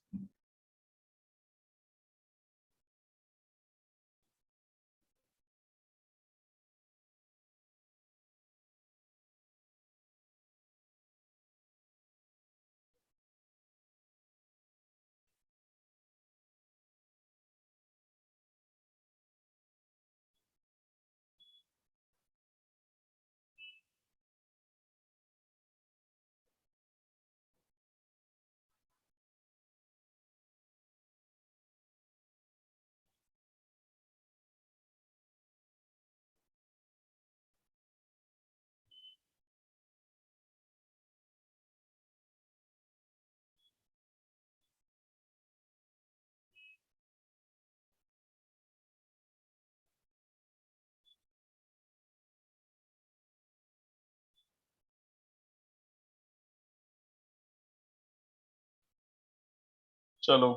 चलो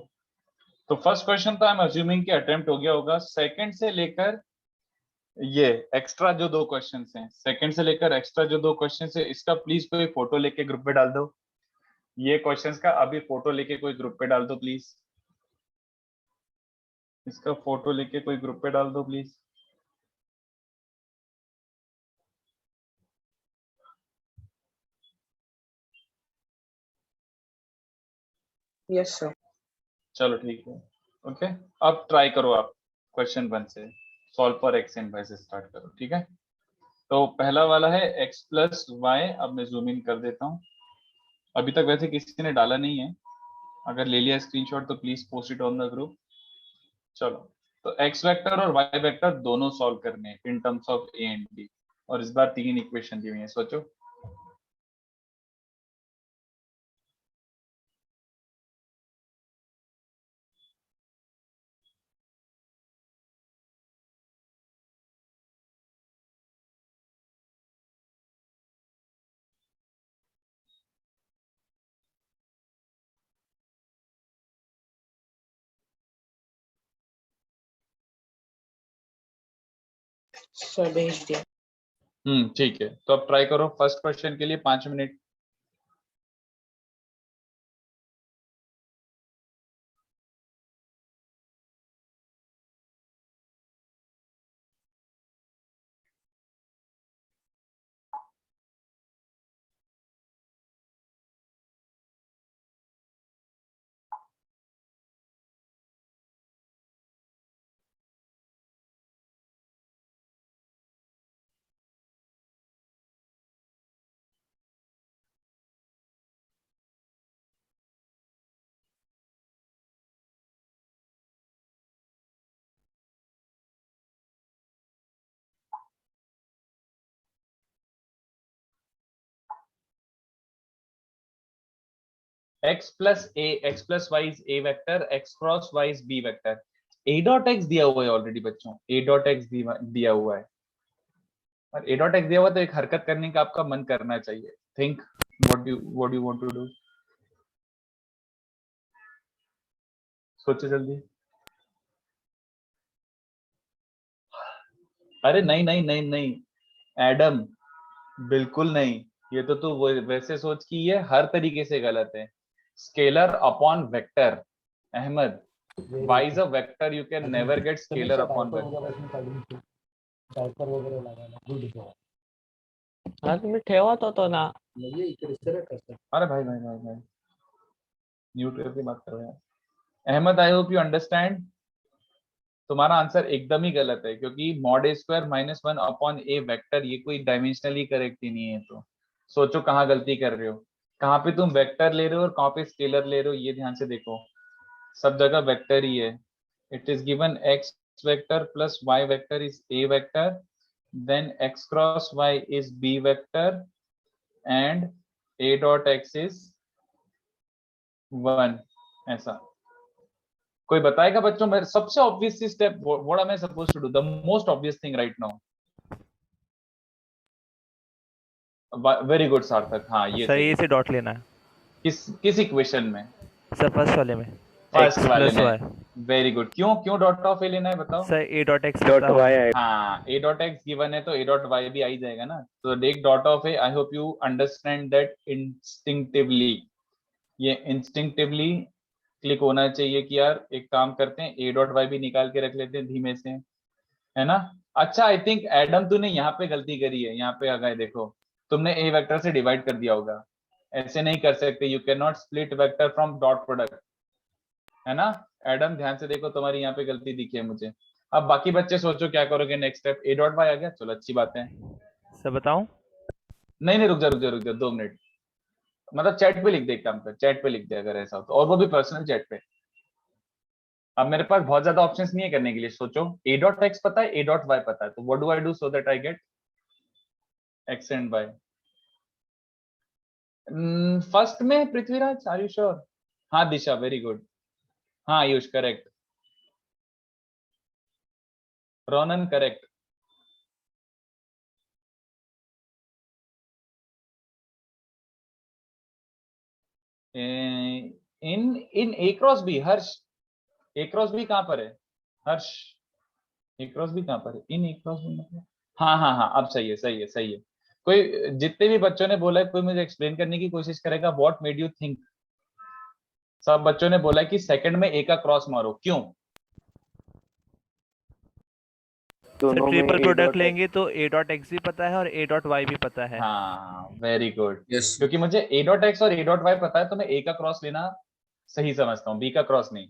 तो फर्स्ट क्वेश्चन तो आई एम अज्यूमिंग कि अटेम्प्ट हो गया होगा। सेकंड से लेकर ये एक्स्ट्रा जो 2 क्वेश्चंस हैं, सेकंड से लेकर एक्स्ट्रा जो 2 क्वेश्चंस है, इसका प्लीज कोई फोटो लेके ग्रुप पे डाल दो। ये क्वेश्चंस का अभी फोटो लेके कोई ग्रुप पे डाल दो प्लीज। इसका फोटो लेके कोई ग्रुप पे डाल दो प्लीज। Yes sir. चलो ठीक है। ओके अब ट्राई करो आप क्वेश्चन 1 से solve for X and Y से स्टार्ट करो, ठीक है। तो पहला वाला है x प्लस वाई। अब मैं जूम इन कर देता हूँ। अभी तक वैसे किसी ने डाला नहीं है, अगर ले लिया स्क्रीनशॉट तो please post it on the group. चलो तो x वेक्टर और y वेक्टर दोनों सॉल्व करने हैं इन terms of a and b, और इस बार 3 इक्वेशन दी हुई है, सोचो। सर भेज दिया। ठीक है, तो अब ट्राई करो फर्स्ट क्वेश्चन के लिए 5 minute. x plus a, x plus y is a vector, x cross y is b vector. a dot x दिया हुआ है ऑलरेडी बच्चों, a dot x दिया हुआ है, और a dot x दिया हुआ तो एक हरकत करने का आपका मन करना चाहिए. Think what do you want to do. सोचो जल्दी. अरे नहीं नहीं नहीं नहीं एडम, बिल्कुल नहीं. ये तो तू वैसे सोच कि ये हर तरीके से गलत है. Scalar upon vector. Ahmad, y is a vector, you can never get scalar upon vector. हा तुम्ही ठेवत होतो ना. अरे भाई भाई भाई भाई म्यूट करके बात करो यार. Ahmad, I hope you understand. तुम्हारा आंसर एकदम ही गलत है, क्योंकि mod A square minus 1 upon A vector ये कोई डायमेंशनली करेक्ट ही नहीं है. तो सोचो कहाँ गलती कर रहे हो, कहाँ पे तुम वेक्टर ले रहे हो और कहाँ पे स्केलर ले रहे हो, ये ध्यान से देखो. सब जगह वेक्टर ही है. It is given x vector plus y vector is a vector, then x cross y is b vector and a dot x is 1. ऐसा कोई बताएगा बच्चों? मेरे सबसे obvious step, what am I supposed to do, the most obvious thing right now. Very good Sarthak. हाँ ये sir ये से डॉट लेना है. किस इक्वेशन में? सर फर्स्ट वाले में. फर्स्ट वाले प्लस में. वाई. Very good. क्यों डॉट ऑफ ए लेना है बताओ? Sir A dot X dot Y है. हाँ a डॉट x गिवन है तो a डॉट y भी आ ही जाएगा ना. तो देख dot of A, I hope you understand that instinctively. ये इंस्टिंक्टिवली क्लिक होना चाहिए कि यार एक काम करते हैं, a डॉट y भी निकाल के रख लेते हैं धीमे से, है ना. अच्छा आई थिंक एडम तूने यहाँ पे गलती करी है. यहाँ पे आ गए देखो, तुमने a वेक्टर से डिवाइड कर दिया होगा. ऐसे नहीं कर सकते. You can not split vector from dot product, है ना. एडम ध्यान से देखो, तुम्हारी यहाँ पे गलती दिखी है मुझे. अब बाकी बच्चे सोचो क्या करोगे next step. a dot y आ गया, चलो अच्छी बात है. सर बताऊं? नहीं रुक जा 2 मिनट. मतलब चैट पे लिख दे, एक काम कर, चैट पे लिख दे अगर ऐसा हो तो, और वो भी पर्सनल चैट पे. अब मेरे पास बहुत ज्यादा ऑप्शंस नहीं है करने के लिए. सोचो a डॉट x पता है, a डॉट y पता है, तो what do I do so that I get x and y. First में पृथ्वीराज, आर यू श्योर? हाँ दिशा, वेरी गुड. हाँ Ayush correct. Ronan correct. In A cross B. Harsh, A cross B कहां पर है? हर्ष, ए क्रॉस बी कहां पर है? इन ए क्रॉस बी मतलब, हाँ अब सही है. कोई जितने भी बच्चों ने बोला है, कोई मुझे एक्सप्लेन करने की कोशिश करेगा व्हाट मेड यू थिंक. सब बच्चों ने बोला कि सेकंड में ए का क्रॉस मारो. क्यों? सर ट्रिपल प्रोडक्ट लेंगे तो a डॉट x भी पता है और a डॉट y भी पता है. हाँ वेरी गुड. Yes. क्योंकि मुझे a डॉट x और a डॉट y पता है, तो मैं a का क्रॉस लेना सही समझता हूँ, b का क्रॉस नहीं,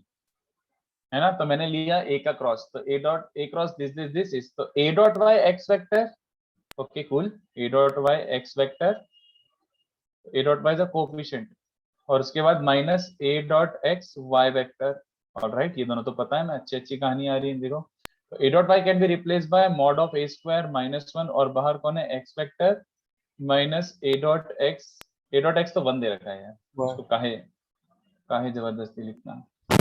है ना. तो मैंने लिया a का क्रॉस, तो a dot a cross this is, तो a dot y x vector. Okay cool. a dot y x vector, a dot y is a coefficient, और उसके बाद minus a dot x y vector. Alright, ये दोनों तो पता है ना. अच्छी कहानी आ रही है. देखो, तो a dot y can be replace by mod of a square minus 1, और बाहर कौन है? x vector minus a dot x तो 1 दे रखा है यार, उसको काहे जबरदस्ती लिखना.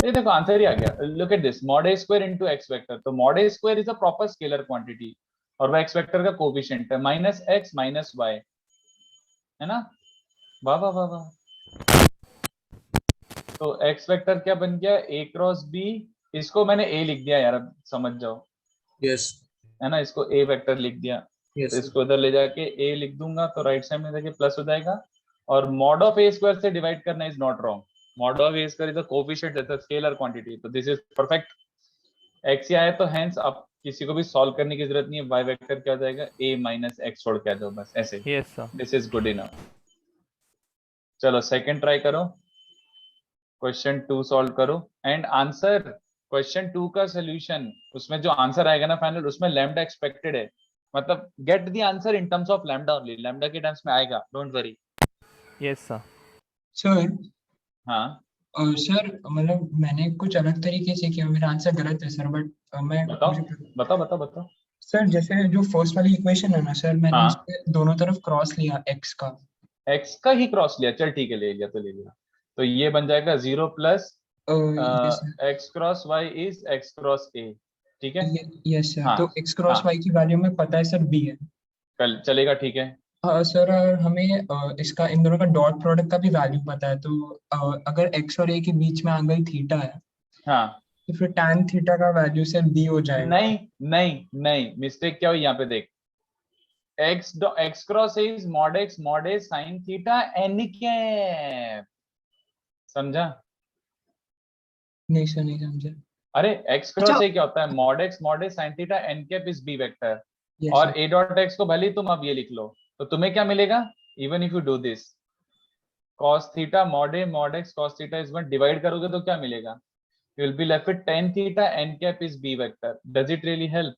ये देखो आंसर ही आ गया. Look at this, mod a square into x vector. तो mod a square is a proper scalar quantity, और वह x वेक्टर का कोएफिशिएंट है माइनस x माइनस y, है ना. वाह वाह वाह वाह. तो x वेक्टर क्या बन गया? a cross b. इसको मैंने a लिख दिया यार, अब समझ जाओ, Yes. है ना. इसको a वेक्टर लिख दिया. Yes. तो इसको इधर ले जाके a लिख दूंगा, तो राइट साइड में देखिए प्लस हो जाएगा. और मॉड ऑफ a स्क्वायर से डिवाइड करना is not wrong. Mod of a square is a coefficient, is a scalar quantity. तो दिस इज परफेक्ट. x ही आया तो हेंस अब किसी को भी सॉल्व करने की जरूरत नहीं है. y वेक्टर क्या हो जाएगा? a माइनस x छोड़ के आ जाओ बस, ऐसे. Yes sir. This is good enough. चलो सेकंड ट्राई करो. क्वेश्चन 2 सॉल्व करो एंड आंसर क्वेश्चन 2 का सॉल्यूशन. उसमें जो आंसर आएगा ना फाइनल, उसमें लैम्डा एक्सपेक्टेड है. मतलब get the answer in terms of lambda only. Lambda के टर्म्स में आएगा, don't worry. Yes sir. Sir हाँ सर मतलब मैंने कुछ अलग तरीके से किया, मेरा आंसर गलत है सर, बट मैं बताओ. सर जैसे जो फर्स्ट वाली इक्वेशन है ना सर, मैंने हाँ. उसके दोनों तरफ क्रॉस लिया x का. x का ही क्रॉस लिया, चल ठीक है, ले लिया तो ले लिया. तो ये बन जाएगा 0 plus yes sir, X cross Y is X cross A, ठीक है। यस सर, हाँ तो x क्रॉस हाँ, y की वैल्यू में पता है सर b है। कल चलेगा, ठीक है। सर हमें इसका इन दोनों का डॉट प्रोडक्ट का भी वैल्यू पता है, तो अगर x और a के बीच में एंगल थीटा है हाँ, तो फिर tan थीटा का वैल्यू सर b हो जाएगा। नहीं नहीं नहीं, मिस्टेक क्या हुई यहाँ पे देख, X cross A is mod A sine theta N cap, समझा? नहीं सर, नहीं समझे। अरे एक्स अच्छा, क्रॉस ए क्या होता है, mod A sine theta N cap is B vector. Yes और सर, ए डॉट एक्स को भले ही तुम अब ये लिख लो, तो तुम्हें क्या मिलेगा, even if you do this cos theta mod x cos theta is one, divide करोगे तो क्या मिलेगा, you will be left with tan theta n cap is b vector. Does it really help?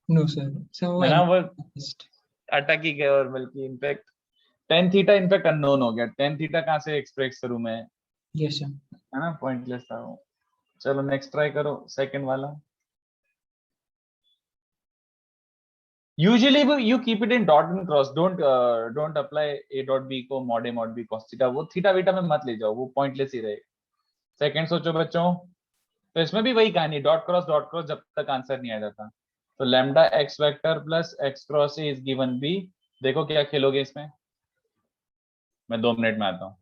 No sir, sir वो है ना, वो just- अटक ही गए, और बल्कि in fact tan theta in fact unknown हो गया, tan थीटा कहाँ से एक्सप्रेस करूं मैं, यस सर। है ना, पॉइंटलेस था वो। चलो नेक्स्ट ट्राई करो, सेकंड वाला। Usually you keep it in dot and cross. Don't apply a dot b को mod b cos थीटा, वो थीटा बीटा में मत ले जाओ, वो पॉइंटलेस ही रहेगा। सेकंड सोचो बच्चों, तो इसमें भी वही कहानी, डॉट क्रॉस जब तक आंसर नहीं आ जाता। तो lambda X vector plus X cross A is given B. देखो क्या खेलोगे इसमें, मैं 2 मिनट में आता हूँ।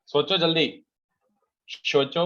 सोचो जल्दी, सोचो।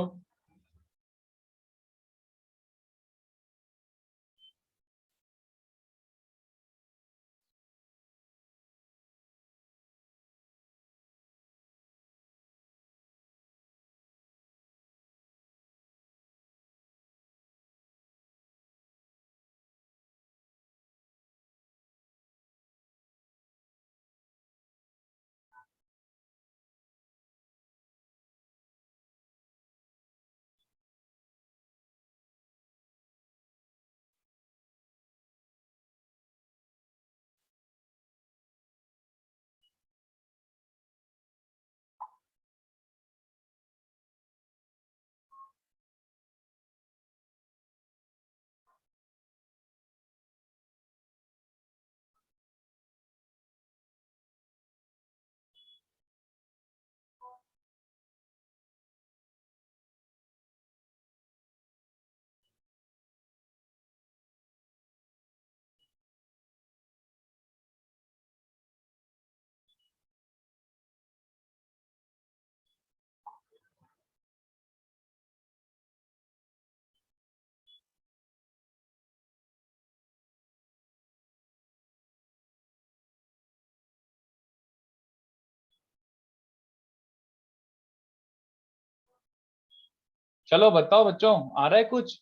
चलो बताओ बच्चों, आ रहा है कुछ?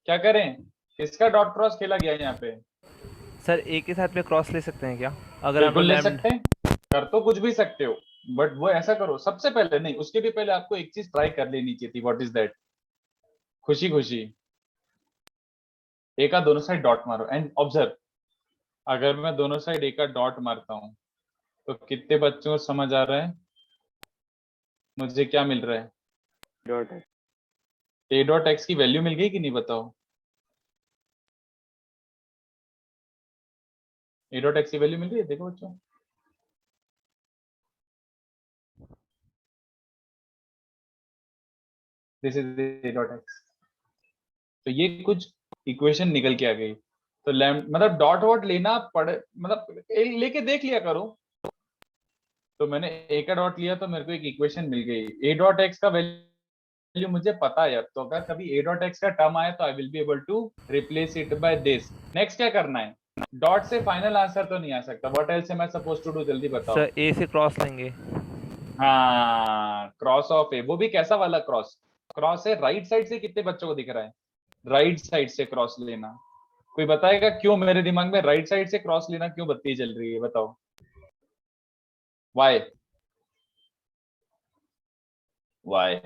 क्या करें? किसका डॉट क्रॉस खेला गया है यहाँ पे? सर एक के साथ में क्रॉस ले सकते हैं क्या? अगर आपको बिल्कुल ले लैम्ड सकते हैं, कर तो कुछ भी सकते हो, बट वो ऐसा करो सबसे पहले, नहीं उसके भी पहले आपको एक चीज ट्राई कर लेनी चाहिए थी। What is that? खुशी खुशी ए का दोनों साइड डॉट मारो एंड ऑब्जर्व। अगर मैं दोनों साइड ए का डॉट मारता हूँ तो कितने बच्चों को समझ आ रहा है मुझे क्या मिल रहा है? डॉट है। ए डॉट एक्स की वैल्यू मिल गई कि नहीं बताओ? ए डॉट एक्स की वैल्यू मिल गई है, देखो बच्चों। This is A dot x. तो ये कुछ इक्वेशन निकल के आ गई। तो लैम मतलब डॉट वॉट लेना पड़े, मतलब लेके देख लिया करो। तो मैंने ए का डॉट लिया तो मेरे को एक इक्वेशन मिल गई। ए डॉट एक्स का वैल्यू मुझे पता है, तो अगर कभी ए डॉट एक्स का टर्म आए तो I will be able to replace it by this. Next क्या करना है? डॉट से फाइनल आंसर तो नहीं आ सकता। What else am I suppose to do, जल्दी बताओ। सर ए से क्रॉस लेंगे। हाँ, क्रॉस ऑफ ए, वो भी कैसा वाला क्रॉस? क्रॉस है राइट साइड से, कितने बच्चों को दिख रहा है? राइट साइड से क्रॉस लेना। कोई बताएगा क्यों मेरे दिमाग में राइट साइड से क्रॉस लेना क्यों बत्ती जल रही है? बताओ वाई? वाई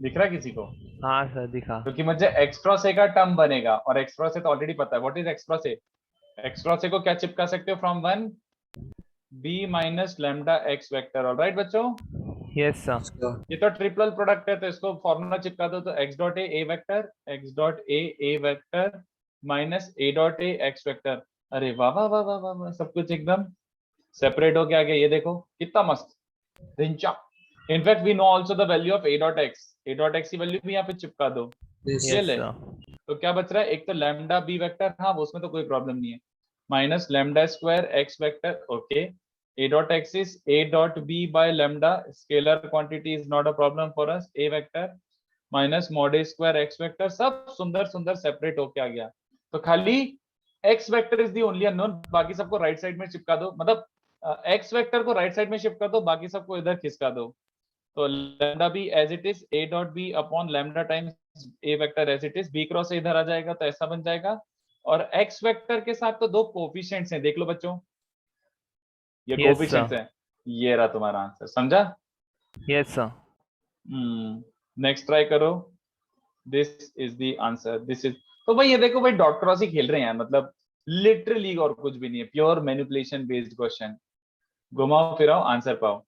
दिख रहा है किसी को? हाँ सर दिखा। क्योंकि मुझे एक्स क्रॉस ए का टर्म बनेगा, और एक्स क्रॉस ए तो ऑलरेडी पता है। What is X cross A? X cross A को क्या चिपका सकते हो? From one B minus lambda X vector. Alright बच्चों, यस सर। Sir. ये तो ट्रिपल प्रोडक्ट है, तो इसको फॉर्मूला चिपका दो। तो x dot A vector, x dot A vector minus a dot A x vector. अरे वाह वाह वाह वाह वाह वाह, सब कुछ एकदम सेपरेट हो गया। ये देखो कितना मस्त रिंचा। In fact we know also the value of A dot X. A dot X की वैल्यू भी यहाँ पे चिपका दो। This. ये यस ले। सर। तो क्या बच रहा है? एक तो लैम्डा बी वेक्टर, हाँ वो उसमें तो कोई प्रॉब्लम नहीं है, minus lambda square X vector. Okay, A dot X is A dot B by lambda, scalar quantity is not a problem for us. A vector minus mod A square X vector, सब सुंदर सुंदर separate होके आ गया। तो खाली X vector is the only unknown, बाकी सबको राइट साइड में चिपका दो। मतलब एक्स वेक्टर को राइट साइड में शिफ्ट कर दो, बाकी सबको इधर खिसका दो। तो lambda B as it is A dot B upon lambda times A vector as it is. B cross इधर आ जाएगा तो ऐसा बन जाएगा। और एक्स वेक्टर के साथ तो दो कोफिशिएंट्स हैं, देख लो बच्चों, ये यस कोफिशिएंट्स सर। हैं। ये रहा तुम्हारा आंसर, समझा? Yes sir. नेक्स्ट ट्राई करो। This is the answer, this is. तो भाई ये देखो भाई, डॉट क्रॉस ही खेल रहे हैं, मतलब लिटरली और कुछ भी नहीं है, प्योर मैनिपुलेशन बेस्ड क्वेश्चन। घुमाओ फिराओ आंसर पाओ।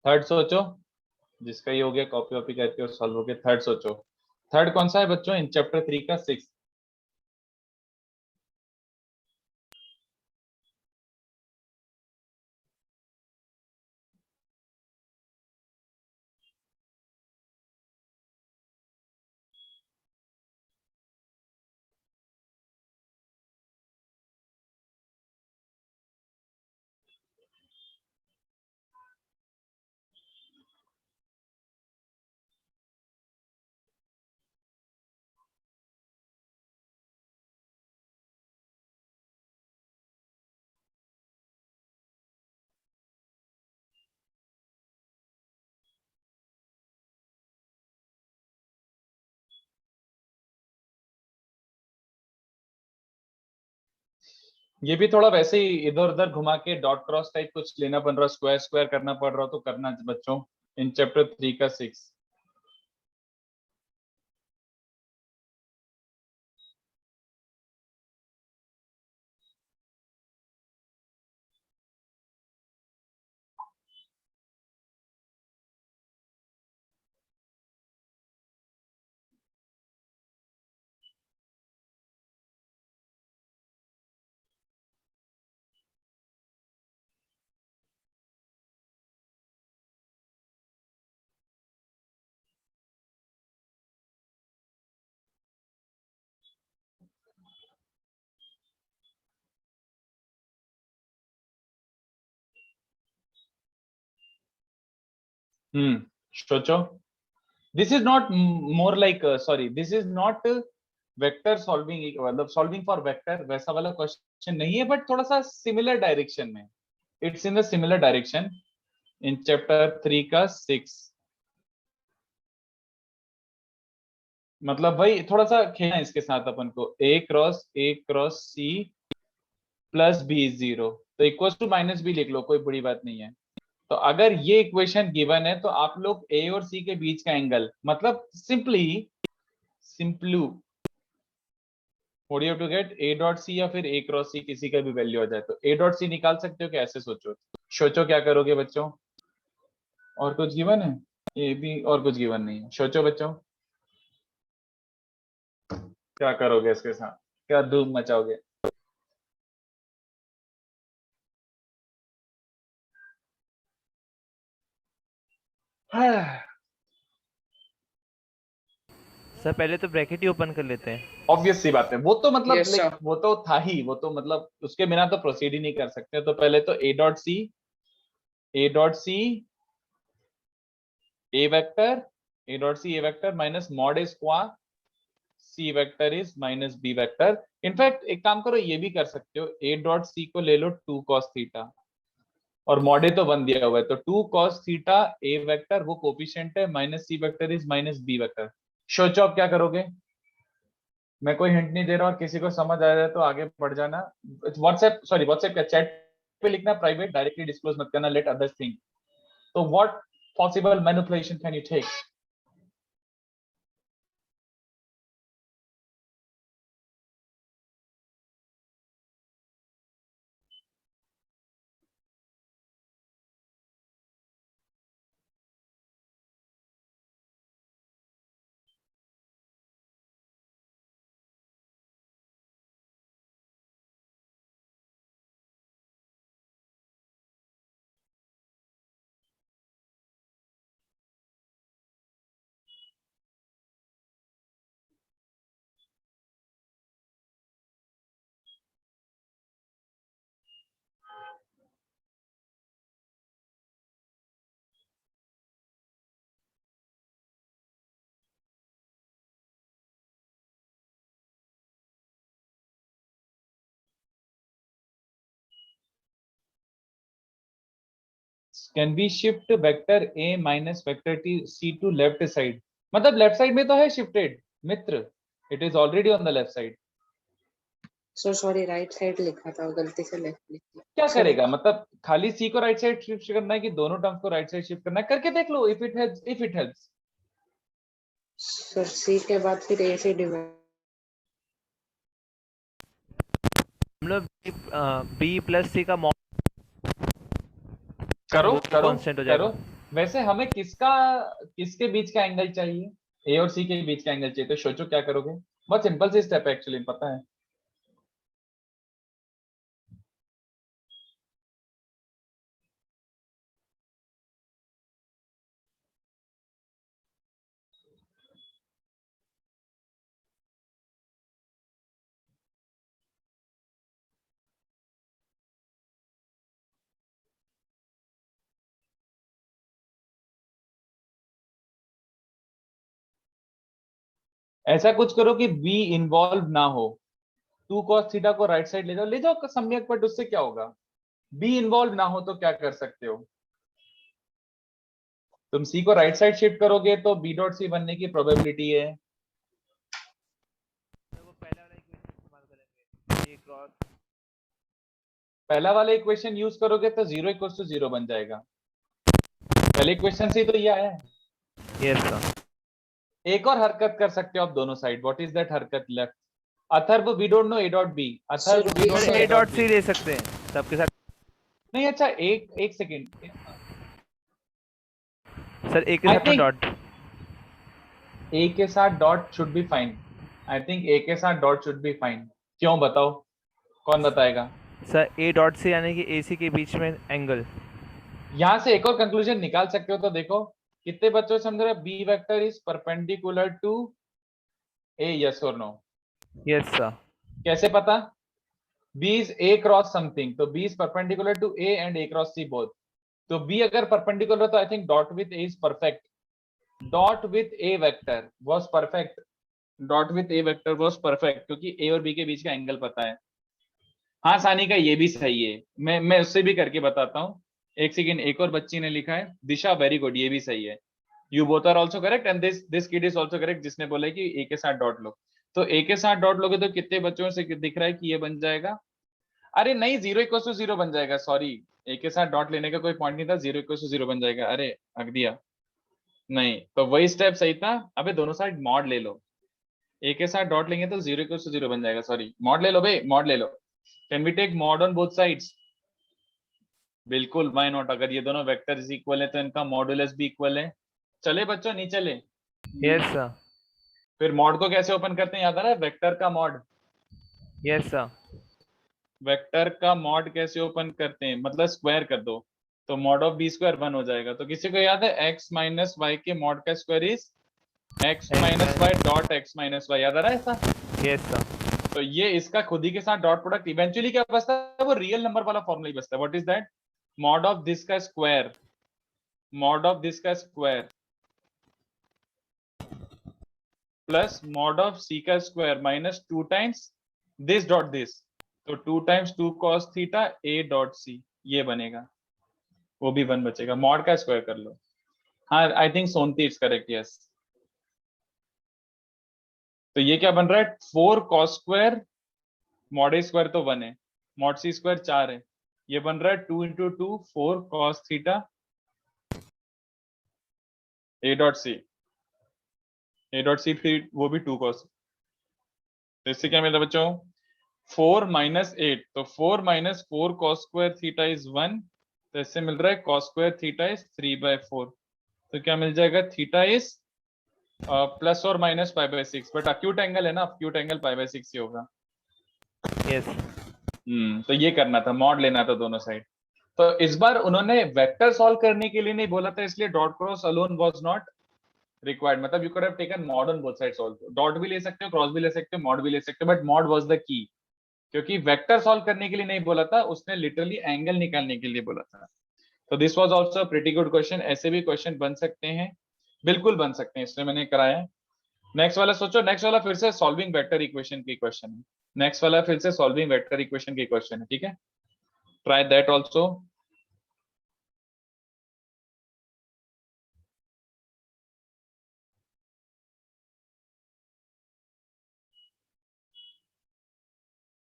थर्ड सोचो, जिसका ये हो गया कॉपी वॉपी करके और सॉल्व हो गया। थर्ड सोचो। थर्ड कौन सा है बच्चों इन चैप्टर 3 का? 6। ये भी थोड़ा वैसे ही इधर उधर घुमा के डॉट क्रॉस टाइप कुछ लेना पड़ रहा, स्क्वायर स्क्वायर करना पड़ रहा, तो करना बच्चों इन चैप्टर 3 का 6। सोचो, this is not more like sorry, this is not vector solving, मतलब सॉल्विंग फॉर वेक्टर वैसा वाला क्वेश्चन नहीं है, बट थोड़ा सा सिमिलर डायरेक्शन में, it's in the similar direction in chapter 3 का 6। मतलब भाई थोड़ा सा खेलना है इसके साथ अपन को, A cross C plus B is 0, तो इक्वल टू माइनस बी लिख लो, कोई बड़ी बात नहीं है। तो अगर ये इक्वेशन गिवन है तो आप लोग ए और सी के बीच का एंगल, मतलब simply what you have to get A dot C या फिर ए क्रॉस सी, किसी का भी वैल्यू आ जाए तो ए डॉट सी निकाल सकते हो कि ऐसे सोचो। सोचो क्या करोगे बच्चों, और कुछ गिवन है? ए बी और कुछ गिवन नहीं है, सोचो बच्चों क्या करोगे इसके साथ, क्या धूम मचाओगे? सर पहले तो ब्रैकेट ही ओपन कर लेते हैं। ऑब्वियस सी बात है, वो तो मतलब Yes, sir. वो तो था ही, वो तो मतलब उसके बिना तो प्रोसीड ही नहीं कर सकते। तो पहले तो A dot C A vector minus mod A square C vector is minus B vector. In fact एक काम करो, ये भी कर सकते हो, ए डॉट सी को ले लो 2 cos थीटा, और मॉड ए तो 1 दिया हुआ है, तो 2 cos थीटा ए वेक्टर वो कोफिशिएंट है, minus C vector is minus B vector. सोचो आप क्या करोगे। मैं कोई हिंट नहीं दे रहा, और किसी को समझ आ जाए तो आगे बढ़ जाना। व्हाट्सएप का चैट पे लिखना, प्राइवेट, डायरेक्टली डिस्क्लोज मत करना, लेट अदर्स थिंक। तो what possible manipulation can you take? Can be shift vector A minus vector T C to left side, मतलब लेफ्ट साइड में तो है शिफ्टेड मित्र, it is already on the left side. So sorry, right side लिखा था, गलती से left लिख दिया। क्या Sorry. करेगा, मतलब खाली सी को राइट साइड शिफ्ट करना है कि दोनों टर्म्स को राइट साइड शिफ्ट करना है, करके देख लो, if it helps. So C के बाद फिर A से डिवाइड। हम लोग बी प्लस सी का करो कांस्टेंट हो जाएगा। वैसे हमें किसके बीच का एंगल चाहिए? ए और सी के बीच का एंगल चाहिए, तो सोचो क्या करोगे। बहुत सिंपल सी स्टेप है एक्चुअली, पता है। ऐसा कुछ करो कि बी इन्वॉल्व ना हो, 2 cos थीटा को राइट साइड ले जाओ सम्यक, बट उससे क्या होगा? बी इन्वॉल्व ना हो तो क्या कर सकते हो तुम? सी को राइट साइड शिफ्ट करोगे तो बी डॉट सी बनने की प्रोबेबिलिटी है। वो पहले वाला इक्वेशन इस्तेमाल करेंगे, ए क्रॉस पहला वाला इक्वेशन यूज करोगे तो 0 इक्वल्स टू 0 बन जाएगा। पहले इक्वेशन से ही तो ये आया है। Yes sir. एक और हरकत कर सकते हो आप दोनों साइड। व्हाट इज दैट हरकत left? Atharva we don't know A dot B. Atharva we don't sir know A A dot dot C B. ले सकते हैं सबके साथ। नहीं अच्छा, एक सेकेंड। सर ए के I साथ में think- डॉट। ए के साथ dot should be fine. I think A के साथ डॉट शुड बी फाइन। क्यों बताओ, कौन बताएगा? सर ए डॉट से यानी कि AC के बीच में एंगल। यहां से एक और कंक्लूजन निकाल सकते हो। तो देखो कितने बच्चों से समझ रहे, B vector is perpendicular to A, yes और नो? Yes sir. कैसे पता? B is A cross something, तो B is perpendicular to A and A cross C both। तो B अगर परपेंडिकुलर तो I think dot with A is perfect। Dot with A vector was perfect। Dot with A vector was perfect क्योंकि A और B के बीच का angle पता है। हाँ सानी का ये भी सही है, मैं उससे भी करके बताता हूँ। एक सेकेंड, एक और बच्ची ने लिखा है दिशा, वेरी गुड, ये भी सही है। You both are also correct and this kid is also correct, जिसने बोला कि ए के साथ डॉट लो। तो ए के साथ डॉट लोगे तो कितने बच्चों से दिख रहा है कि ये बन जाएगा? अरे नहीं, 0 इक्वल टू 0 बन जाएगा। सॉरी, ए के साथ डॉट लेने का कोई पॉइंट नहीं था, 0 इक्वल टू 0 बन जाएगा। अरे हक दिया, नहीं तो वही स्टेप सही था। अबे दोनों साइड मॉड ले लो, ए के साथ डॉट लेंगे तो 0 इक्वल टू 0 बन जाएगा। सॉरी, मॉड ले लो भाई, मॉड ले लो। Can we take mod on both sides? बिल्कुल, व्हाई नॉट? अगर ये दोनों वेक्टर्स इक्वल है तो इनका मॉडुलस भी इक्वल है। चले बच्चों, नहीं चले? Yes sir. फिर मॉड को कैसे ओपन करते हैं, याद आ रहा है? वेक्टर का मॉड। Yes sir. वेक्टर का मॉड कैसे ओपन करते हैं, मतलब स्क्वायर कर दो तो मॉड ऑफ बी स्क्वायर 1 हो जाएगा। तो किसी को याद है x माइनस वाई के मॉड का square is x minus Y dot x minus Y? याद आ रहा है ऐसा? Yes sir. तो ये इसका खुद ही के साथ डॉट प्रोडक्ट इवेंचुअली क्या बचता है, वो रियल नंबर वाला फॉर्मूला ही बचता है। What is that? Mod of this का स्क्वायर, मॉड ऑफ दिस का स्क्वायर प्लस मॉड ऑफ सी का square minus 2 times this dot this. तो 2 times 2 cos theta a dot c, ये बनेगा, वो भी 1 बचेगा। मॉड का स्क्वायर कर लो। हाँ आई थिंक सोनती इट्स करेक्ट, यस। तो ये क्या बन रहा है? 4 cos square, mod a square तो 1 है, मॉड c स्क्वायर 4 है, ये बन रहा है 2 into 2 4 cos theta a dot c। a dot c फिर वो भी 2 cos। तो इससे क्या मिला बच्चों? 4 माइनस 8, तो 4 minus 4 cos square theta is 1। तो इससे मिल रहा है cos स्क्वायर थीटा इज 3/4। तो क्या मिल जाएगा? थीटा इज प्लस और माइनस π/6, बट अक्यूट एंगल है ना, अक्यूट एंगल π/6 ही होगा। यस। तो ये करना था, मॉड लेना था दोनों साइड। तो इस बार उन्होंने वेक्टर सॉल्व करने के लिए नहीं बोला था, इसलिए dot cross alone was not required. मतलब you could have taken mod on both sides also. Dot भी ले सकते हो, क्रॉस भी ले सकते हो, मॉड भी ले सकते हो, but mod was the key. क्योंकि वेक्टर सॉल्व करने के लिए नहीं बोला था, उसने लिटरली एंगल निकालने के लिए बोला था। तो this was also pretty good question. ऐसे भी क्वेश्चन बन सकते हैं, बिल्कुल बन सकते हैं, इसलिए मैंने कराया है। नेक्स्ट वाला सोचो, नेक्स्ट वाला फिर से सॉल्विंग वेक्टर इक्वेशन की क्वेश्चन है। नेक्स्ट वाला फिर से सॉल्विंग वेक्टर इक्वेशन की क्वेश्चन है, ठीक है? Try that also.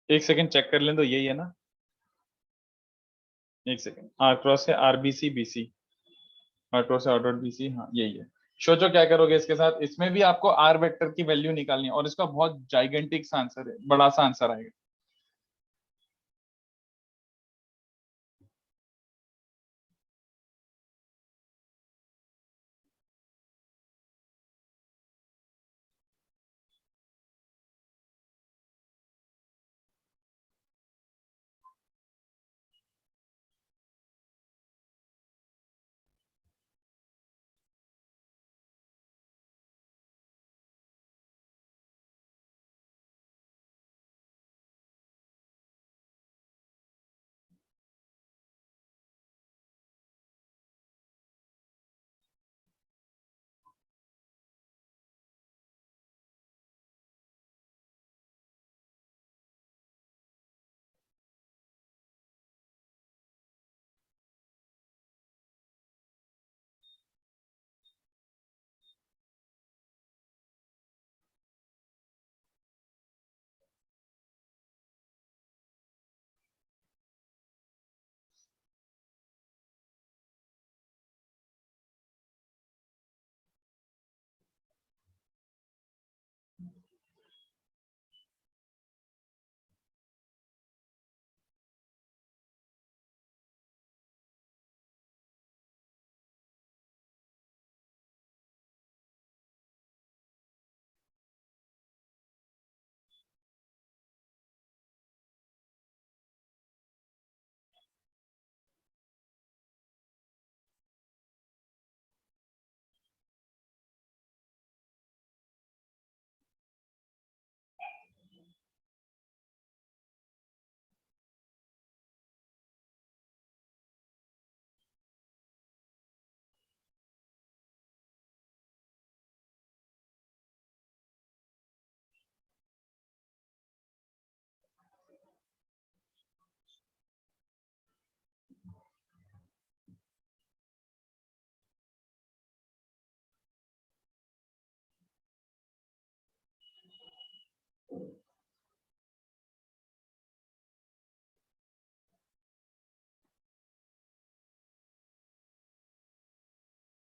एक सेकंड चेक कर लें तो यही है ना? एक सेकंड, आर क्रॉस है RBC BC, आर क्रॉस है R डॉट BC, हाँ यही है। सोचो क्या करोगे इसके साथ? इसमें भी आपको आर वेक्टर की वैल्यू निकालनी है और इसका बहुत जाइगेंटिक सा आंसर है, बड़ा सा आंसर आएगा।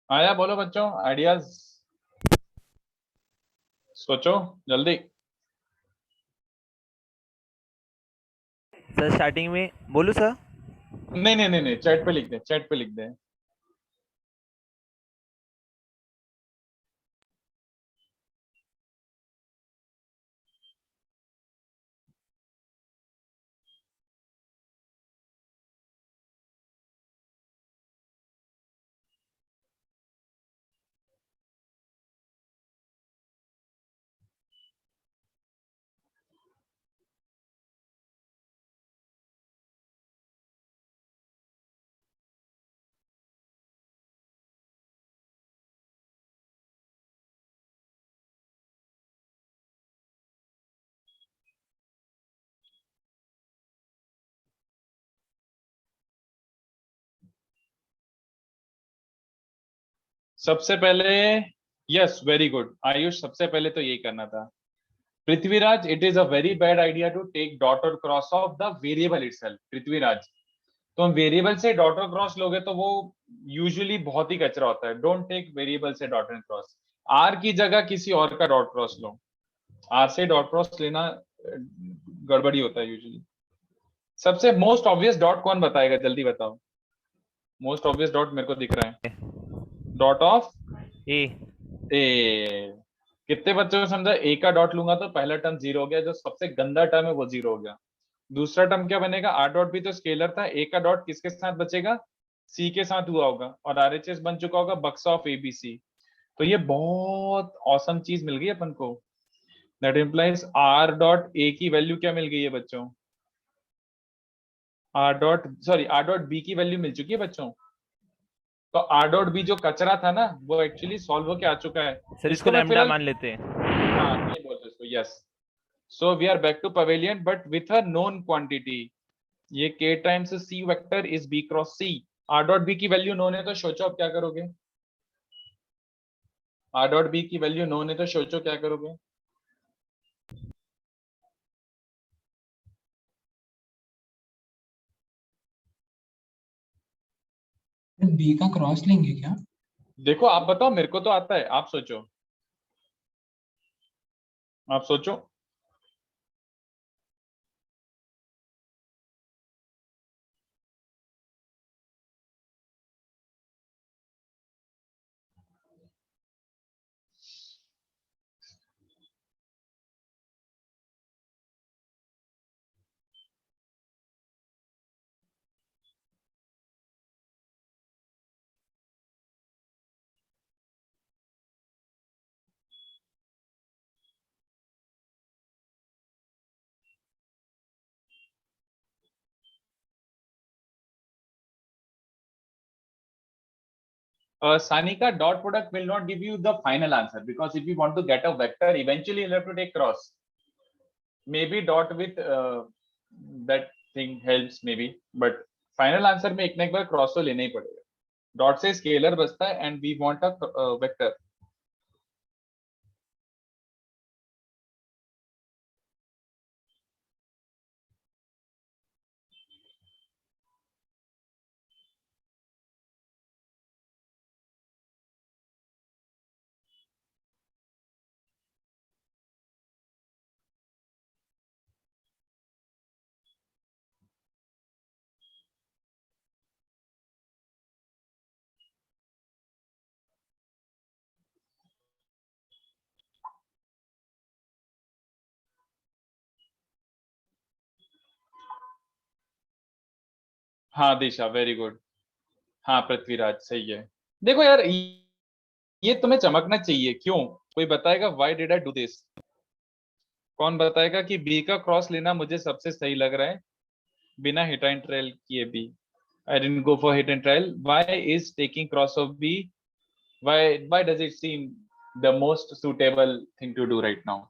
आया, बोलो बच्चों, आइडियाज सोचो जल्दी। सर स्टार्टिंग में बोलूं सर? नहीं नहीं नहीं नहीं, चैट पे लिख दे, चैट पे लिख दे। सबसे पहले, यस वेरी गुड आयुष, सबसे पहले तो यही करना था। Prithviraj, it is a very bad idea to take dot और cross of the variable itself. Prithviraj, तो हम वेरिएबल से डॉट और क्रॉस लोगे तो वो यूजुअली बहुत ही कचरा होता है। डोंट टेक वेरिएबल से डॉट एंड क्रॉस। आर की जगह किसी और का डॉट क्रॉस लो। आर से डॉट क्रॉस लेना गड़बड़ी होता है यूजुअली। सबसे मोस्ट ऑब्वियस डॉट कौन बताएगा, जल्दी बताओ। मोस्ट ऑब्वियस डॉट मेरे को दिख रहा है, डॉट ऑफ ए। ए। कितने बच्चों को समझा? ए का डॉट लूंगा तो पहला टर्म जीरो हो गया, जो सबसे गंदा टर्म है वो जीरो हो गया। दूसरा टर्म क्या बनेगा? आर डॉट भी तो स्केलर था, ए का डॉट किसके साथ बचेगा? सी के साथ हुआ होगा, और आरएचएस बन चुका होगा बक्सा ऑफ एबीसी। तो ये बहुत औसम चीज मिल गई अपन को। That implies R dot A की वैल्यू क्या मिल गई है बच्चों? आर डॉट बी की वैल्यू मिल चुकी है बच्चों। तो आर डॉट बी जो कचरा था ना, वो एक्चुअली सॉल्व होके आ चुका है। सर इसको मैं लैम्डा फिलहाल, मान लेते हैं। हाँ ये बोलते इसको, yes. So we are back to pavilion, but with a known quantity. ये k times c vector is b cross c. r dot b की वैल्यू नोन है तो सोचो अब क्या करोगे? r dot b की वैल्यू नोन है तो सोचो क्या करोगे? बी का क्रॉस लेंगे क्या? देखो आप बताओ, मेरे को तो आता है, आप सोचो, आप सोचो। Sanika, dot product will not give you the final answer, because if you want to get a vector, eventually you'll have to take cross. Maybe dot with that thing helps maybe, but final answer में एक ना एक बार cross तो लेना ही पड़ेगा। Dot से scalar बचता है, and we want a vector. हाँ दिशा, वेरी गुड। हाँ पृथ्वीराज, सही है। देखो यार, ये तुम्हें चमकना चाहिए, क्यों? कोई बताएगा why did I do this? कौन बताएगा कि बी का क्रॉस लेना मुझे सबसे सही लग रहा है बिना हिट एंड ट्रायल किए भी? I didn't go for hit and trial. Why is taking cross of B, why does it seem the most suitable thing to do right now?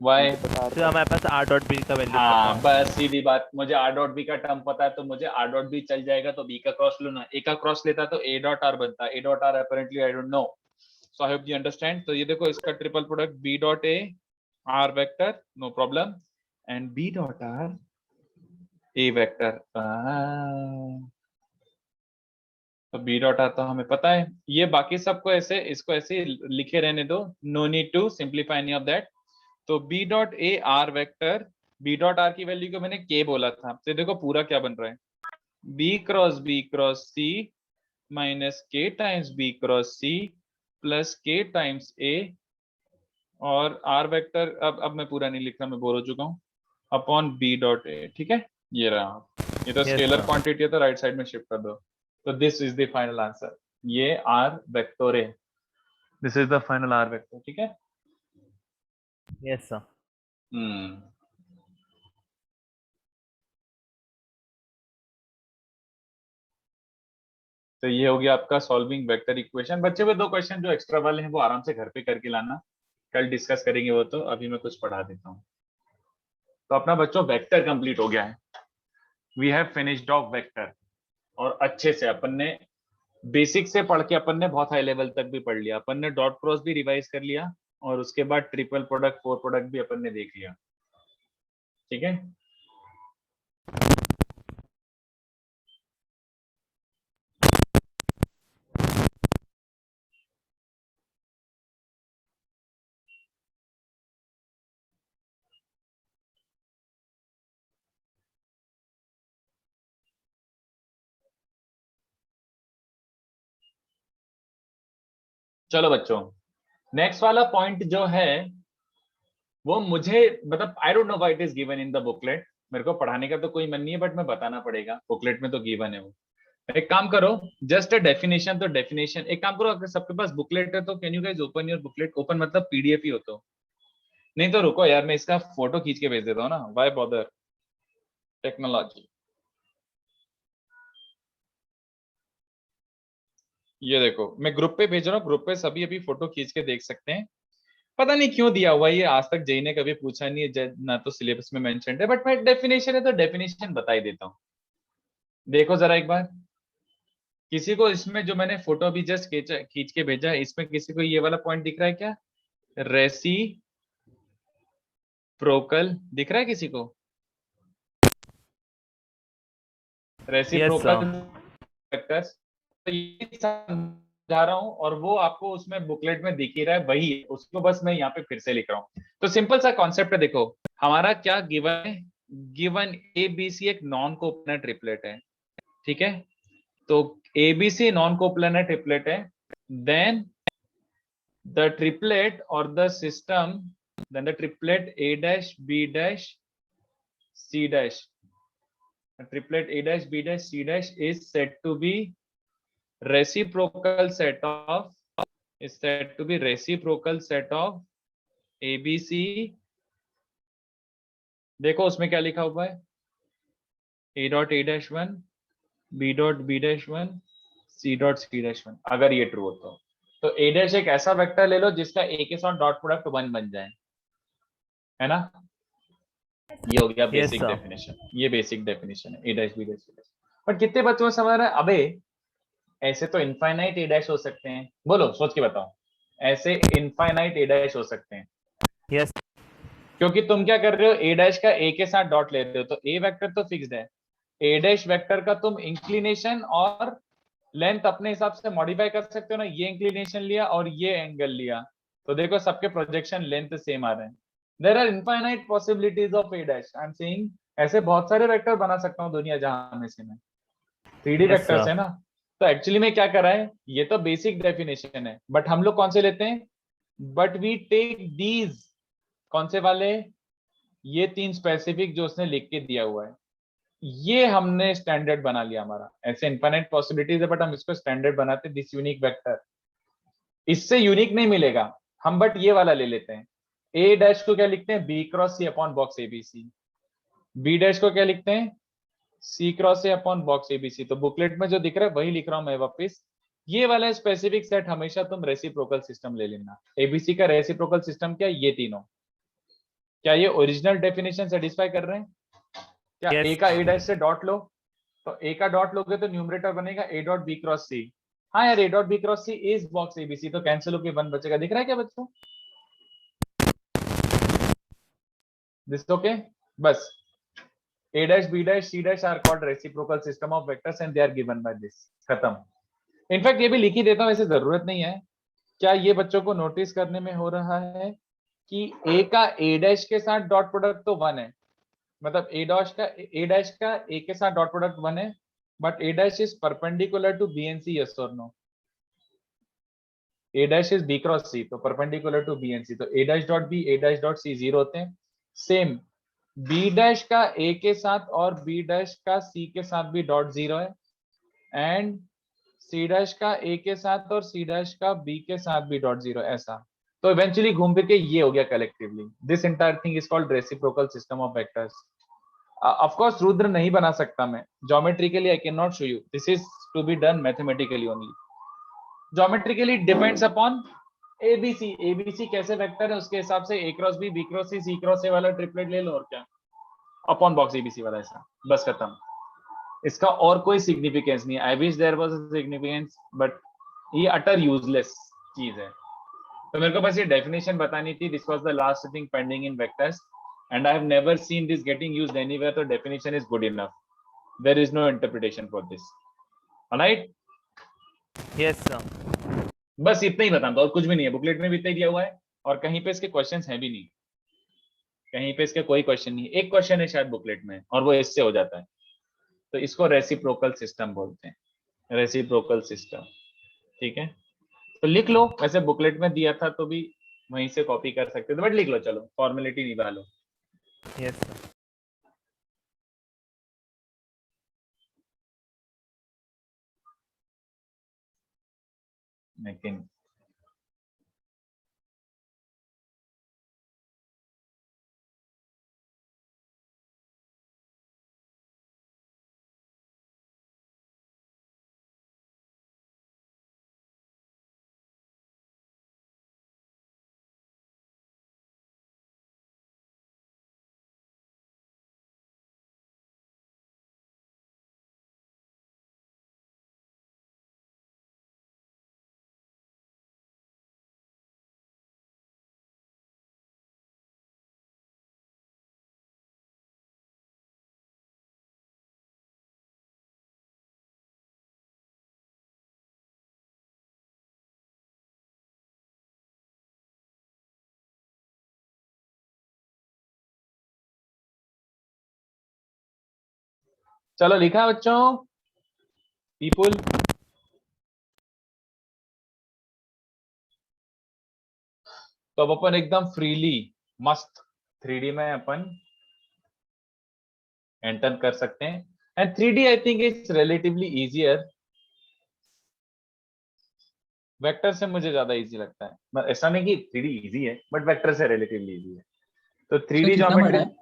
Why? Sir हमारे पास आर डॉट बी का value पता हाँ है। बस सीधी बात, मुझे आर डॉट बी का टर्म पता है, तो मुझे आर डॉट बी चल जाएगा, तो बी का क्रॉस लो ना। ए का क्रॉस लेता तो ए डॉट आर बनता, A dot R apparently I don't know. So I hope you understand. तो ये देखो, इसका triple product B dot A R vector, no problem, and B dot R A vector. तो B dot आता हमें पता है, ये बाकी सबको ऐसे, इसको ऐसे लिखे रहने दो, no need to simplify any of that. तो B dot A R vector, B dot R की वैल्यू को मैंने के बोला था, तो देखो पूरा क्या बन रहा है, B cross C minus K times B cross C plus K times A, और आर वेक्टर अब मैं पूरा नहीं लिख रहा, मैं बोर हो चुका हूँ, अपॉन बी डॉट ए। ठीक है, ये रहा, ये तो Yes, स्केलर sir. क्वांटिटी है तो राइट साइड में शिफ्ट कर दो। तो this is the final answer, ये आर वेक्टर है, this is the final R vector. ठीक है, Yes, sir. तो ये हो गया आपका सॉल्विंग वेक्टर इक्वेशन। बच्चे वो 2 क्वेश्चन जो एक्स्ट्रा वाले हैं वो आराम से घर पे करके लाना, कल डिस्कस करेंगे वो, तो अभी मैं कुछ पढ़ा देता हूँ। तो अपना बच्चों वेक्टर कंप्लीट हो गया है, we have finished off vector, और अच्छे से अपन ने बेसिक से पढ़ के अपन ने बहुत हाई लेवल तक भी पढ़ लिया, अपन ने डॉट क्रॉस भी रिवाइज कर लिया, और उसके बाद ट्रिपल प्रोडक्ट, फोर प्रोडक्ट भी अपन ने देख लिया। ठीक है, चलो बच्चों, नेक्स्ट वाला पॉइंट जो है वो मुझे, मतलब आई don't know why it is given in the booklet, मेरे को पढ़ाने का तो कोई मन नहीं है, बट मैं बताना पड़ेगा, बुकलेट में तो गिवन है वो। एक काम करो, जस्ट अ डेफिनेशन, तो डेफिनेशन एक काम करो, अगर सबके पास बुकलेट है तो can you guys open your booklet, open मतलब पीडीएफ ही हो तो, नहीं तो रुको यार मैं इसका फोटो खींच के भेज देता हूँ ना, व्हाई बॉदर टेक्नोलॉजी। ये देखो मैं ग्रुप पे भेज रहा हूँ, ग्रुप पे सभी अभी फोटो खींच के देख सकते हैं। पता नहीं क्यों दिया हुआ ये, आज तक जेई ने कभी पूछा नहीं है, ना तो सिलेबस में मेंशन है, बट मैं डेफिनेशन है तो डेफिनेशन बता ही देता हूँ। देखो जरा एक बार, किसी को इसमें जो मैंने फोटो अभी जस्ट खींच के भेजा है, इसमें किसी को ये वाला पॉइंट दिख रहा है क्या, रेसी प्रोकल दिख रहा है किसी को, रेसिप्रोकल वेक्टर्स, तो ये समझा रहा हूं, और वो आपको उसमें बुकलेट में दिख ही रहा है, वही है, उसको बस मैं यहाँ पे फिर से लिख रहा हूँ। तो सिंपल सा कॉन्सेप्ट है, देखो हमारा क्या गिवन है, गिवन एबीसी एक नॉन कोप्लेनर ट्रिपलेट है। ठीक है, तो एबीसी नॉन कोप्लेनर ट्रिपलेट है, देन द ट्रिपलेट और the system, then the triplet A dash B dash C dash, triplet A dash B dash C dash is said to be reciprocal set of ABC। देखो उसमें क्या लिखा हुआ है, A dot A dash 1 B dot B dash 1 C dot C dash 1, अगर ये true हो तो A dash एक ऐसा वेक्टर ले लो जिसका A के साथ डॉट प्रोडक्ट 1 बन जाए, है ना। ये हो गया बेसिक डेफिनेशन, ये बेसिक डेफिनेशन है, ए डैश बी डैश। पर कितने बच्चों में समझ रहा है, अबे ऐसे तो इनफाइनाइट ए डैश हो सकते हैं, बोलो सोच के बताओ, ऐसे इनफाइनाइट ए डैश हो सकते हैं। यस, क्योंकि तुम क्या कर रहे हो, ए डैश का ए के साथ डॉट ले रहे हो, तो ए वेक्टर तो फिक्स्ड है, ए डैश वेक्टर का तुम इंक्लिनेशन और लेंथ अपने हिसाब से मॉडिफाई कर सकते हो ना, ये इंक्लिनेशन लिया और ये एंगल लिया, तो देखो सबके प्रोजेक्शन लेंथ सेम आ रहे हैं। There are infinite possibilities of A dash. I'm saying ऐसे बहुत सारे वेक्टर बना सकता हूँ दुनिया जहां में से मैं, 3D Yes, वेक्टर्स sir. है ना। तो एक्चुअली में क्या कर रहा है, ये तो बेसिक डेफिनेशन है, बट हम लोग कौन से लेते हैं, बट वी टेक दीज, कौन से वाले, ये 3 स्पेसिफिक जो उसने लिख के दिया हुआ है, ये हमने स्टैंडर्ड बना लिया हमारा। ऐसे इनफाइनाइट पॉसिबिलिटीज है बट हम इसको स्टैंडर्ड बनाते, दिस यूनिक वेक्टर, इससे यूनिक नहीं मिलेगा हम, बट ये वाला ले लेते हैं। ए डैश को क्या लिखते हैं, B cross C upon box ABC, B dash को क्या लिखते हैं, C cross A upon box ABC. तो बुकलेट में जो दिख रहा है वही लिख रहा हूं मैं वापस, ये वाला स्पेसिफिक सेट हमेशा तुम रेसिप्रोकल सिस्टम ले लेना। एबीसी का रेसिप्रोकल सिस्टम क्या, ये तीनों, क्या ये ओरिजिनल डेफिनेशन सेटिस्फाई कर रहे हैं क्या। Yes. ए का ए डैश से डॉट लो, तो ए का डॉट लोगे तो न्यूमरेटर बनेगा A dot B cross C, हाँ यार A dot B cross C is box ABC, तो कैंसिल होकर 1 बचेगा, दिख रहा है क्या बच्चों, दिस ओके। बस A dash B dash C dash are called reciprocal system of vectors and they are given by this, खत्म। इनफैक्ट ये भी लिख ही देता हूँ, ऐसे जरूरत नहीं है। क्या ये बच्चों को नोटिस करने में हो रहा है कि ए का ए डैश के साथ डॉट प्रोडक्ट तो 1 है, मतलब ए डैश का ए के साथ डॉट प्रोडक्ट 1 है, but A dash is perpendicular to B and C, yes और no? A dash is B cross C, तो परपेंडिकुलर टू बी एंड सी, तो A dash dot B, A dash dot C 0 होते हैं। Same B dash का ए के साथ और B dash का सी के साथ भी डॉट 0 है, एंड सी डैश का ए के साथ और सी डैश का बी के साथ भी डॉट 0, ऐसा। तो इवेंचुअली घूम फिर के ये हो गया collectively. This entire thing is called reciprocal system of vectors. Of course Rudra नहीं बना सकता मैं, geometrically I can not show you, this is to be done mathematically only. Geometrically depends upon ABC. ABC कैसे वेक्टर है उसके हिसाब से A cross B, B cross C, C cross A वाला ट्रिपलेट ले लो, और क्या, अपॉन बॉक्स एबीसी वाला, ऐसा बस खत्म। इसका और कोई सिग्निफिकेंस नहीं है। I wish there was a significance, but ये अटर यूजलेस चीज है। तो मेरे को बस ये डेफिनेशन बतानी थी। This was the last thing pending in vectors and I have never seen this getting used anywhere, तो definition is good enough, there is no interpretation for this. Alright, yes sir. बस इतना ही बताऊंगा, और कुछ भी नहीं है। बुकलेट में भी इतना ही दिया हुआ है, और कहीं पे इसके क्वेश्चंस हैं भी नहीं, कहीं पे इसके कोई क्वेश्चन नहीं। एक क्वेश्चन है शायद बुकलेट में, और वो इससे हो जाता है। तो इसको रेसिप्रोकल सिस्टम बोलते हैं, रेसिप्रोकल सिस्टम। ठीक है, तो लिख लो। वैसे बुकलेट में दिया था तो भी वहीं से कॉपी कर सकते थे, बट लिख लो, चलो फॉर्मेलिटी निभा लो। Yes sir. लेकिन चलो लिखा है बच्चों, पीपुल? तो अब अपन एकदम फ्रीली मस्त 3D में अपन एंटर कर सकते हैं। And 3D I think is relatively easier, vector से मुझे ज्यादा इजी लगता है। ऐसा नहीं कि 3D इजी है, बट वेक्टर से रिलेटिवली इजी है। तो 3D कितना बड़ा ज्योमेट्री है?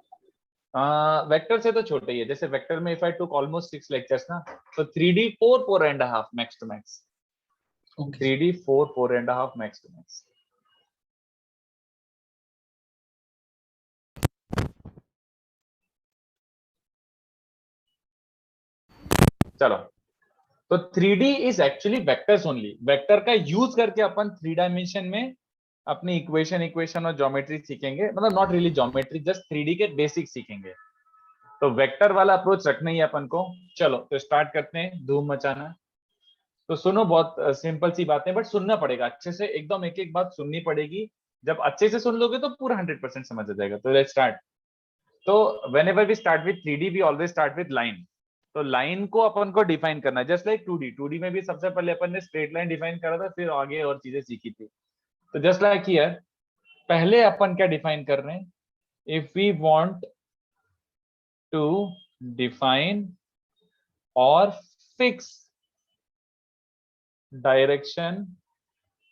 वेक्टर से तो छोटा ही है। जैसे वेक्टर में if I took almost 6 lectures ना, तो 3D 4.5 max to max. Okay 3D 4.5 max to max. चलो, तो 3D is actually vectors only. Vector का यूज करके अपन 3 डायमेंशन में अपनी इक्वेशन और ज्योमेट्री सीखेंगे, मतलब not really geometry, just 3D के बेसिक सीखेंगे। तो वेक्टर वाला अप्रोच रखना ही है अपन को। चलो तो स्टार्ट करते हैं धूम मचाना। तो सुनो, बहुत सिंपल सी बातें, बट सुनना पड़ेगा अच्छे से, एकदम एक एक बात सुननी पड़ेगी। जब अच्छे से सुन लोगे तो पूरा 100% समझ आ जाएगा। तो लेट्स स्टार्ट। तो whenever we start with 3D we always start with line. तो लाइन को अपन को डिफाइन करना है, जस्ट लाइक 2D। 2D में भी सबसे पहले अपन ने स्ट्रेट लाइन डिफाइन करा था, फिर आगे और चीजें सीखी थी। तो जस्ट लाइक हियर, पहले अपन क्या डिफाइन कर रहे हैं? If we want to define और fix direction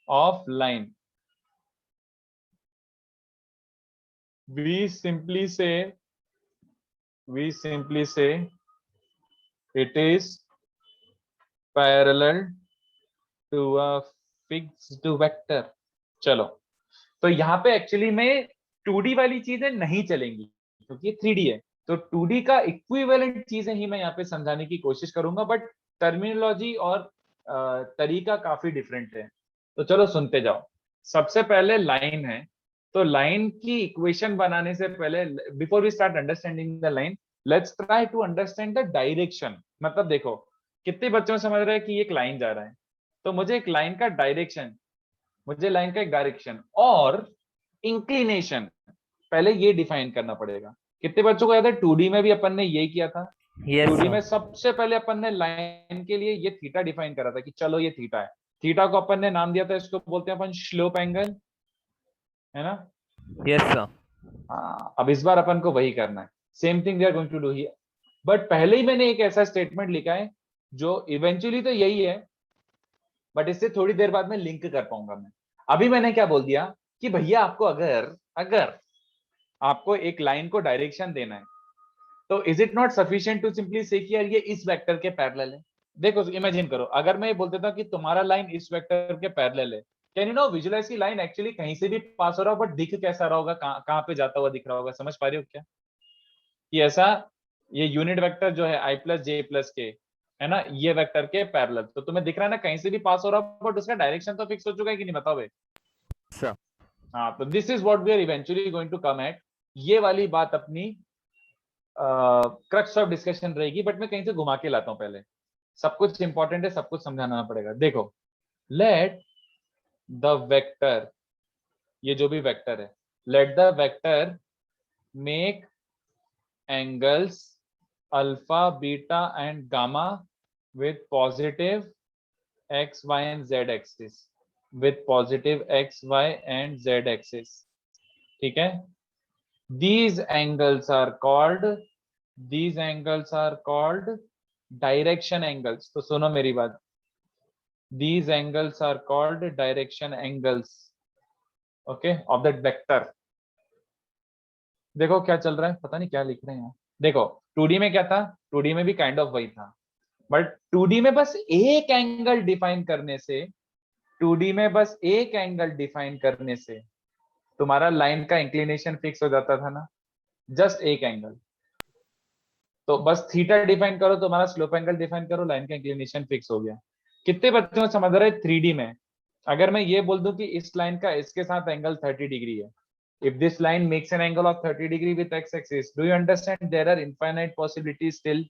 of line, we simply say it is parallel to a fixed vector। चलो, तो यहाँ पे एक्चुअली में 2D वाली चीजें नहीं चलेंगी क्योंकि 3D है। तो 2D का इक्विवेलेंट चीजें ही मैं यहाँ पे समझाने की कोशिश करूंगा, बट टर्मिनोलॉजी और तरीका काफी डिफरेंट है। तो चलो सुनते जाओ। सबसे पहले लाइन है, तो लाइन की इक्वेशन बनाने से पहले, before we start understanding the line, let's try to understand the direction. मतलब देखो, कितने बच्चों समझ रहे हैं कि एक लाइन जा रहा है? तो मुझे एक लाइन का डायरेक्शन, मुझे लाइन का एक डायरेक्शन और इंक्लिनेशन पहले ये डिफाइन करना पड़ेगा। कितने बच्चों को याद है 2D में भी अपन ने यही किया था? Yes 2D sir. में सबसे पहले अपन ने लाइन के लिए ये थीटा डिफाइन करा था कि चलो ये थीटा है, थीटा को अपन ने नाम दिया था, इसको बोलते हैं अपन स्लोप एंगल, है ना? Yes sir. हाँ, अब इस बार अपन को वही करना है, same thing we are going to do here. But पहले ही मैंने एक ऐसा स्टेटमेंट लिखा है जो इवेंचुअली तो यही है, बट इससे थोड़ी देर बाद में लिंक कर पाऊंगा मैं। अभी मैंने क्या बोल दिया कि भैया आपको अगर आपको एक लाइन को डायरेक्शन देना है तो is it not sufficient to simply say कि यार ये इस वेक्टर के पैरेलल है? देखो इमेजिन करो, अगर मैं ये बोल देता हूं कि तुम्हारा लाइन इस वेक्टर के पैरेलल है, कैन यू नो विजुअलाइज की लाइन एक्चुअली कहीं से भी पास हो रहा हो, बट दिख कैसा रहा होगा, कहां पे जाता हुआ दिख रहा होगा? समझ पा रहे हो क्या कि ऐसा ये यूनिट वेक्टर जो है i प्लस जे प्लस के, है ना, ये वेक्टर के पैरेलल, तो तुम्हें दिख रहा है ना कहीं से भी पास हो रहा हो, बट उसका डायरेक्शन तो फिक्स हो चुका है कि नहीं? बताओ भाई। सर हाँ, तो this is what we are eventually going to come at. ये वाली बात अपनी क्रक्स ऑफ डिस्कशन रहेगी, बट मैं कहीं से घुमा के लाता हूं। पहले सब कुछ इंपॉर्टेंट है, सब कुछ समझाना पड़ेगा। देखो, लेट द वेक्टर, ये जो भी वेक्टर है, let the vector make angles alpha beta and gamma with positive x y and z axis, with positive x y and z axis, ठीक है? these angles are called direction angles। तो सुनो मेरी बात, these angles are called direction angles, okay, of that vector। देखो क्या चल रहा है, पता नहीं क्या लिख रहे हैं यहाँ। देखो 2D में क्या था, 2D में भी काइंड ऑफ वही था, बट 2D में बस एक एंगल डिफाइन करने से, 2D में बस एक एंगल डिफाइन करने से तुम्हारा लाइन का इंक्लिनेशन फिक्स हो जाता था ना, जस्ट एक एंगल। तो बस थीटा डिफाइन करो, तुम्हारा स्लोप एंगल डिफाइन करो, लाइन का इंक्लिनेशन फिक्स हो गया। कितने बच्चों को समझ रहे 3D में? अगर मैं ये बोल दूं कि इस लाइन का इसके साथ एंगल 30 डिग्री है, if this line makes an angle of 30 degree with x axis, do you understand there are infinite possibilities still?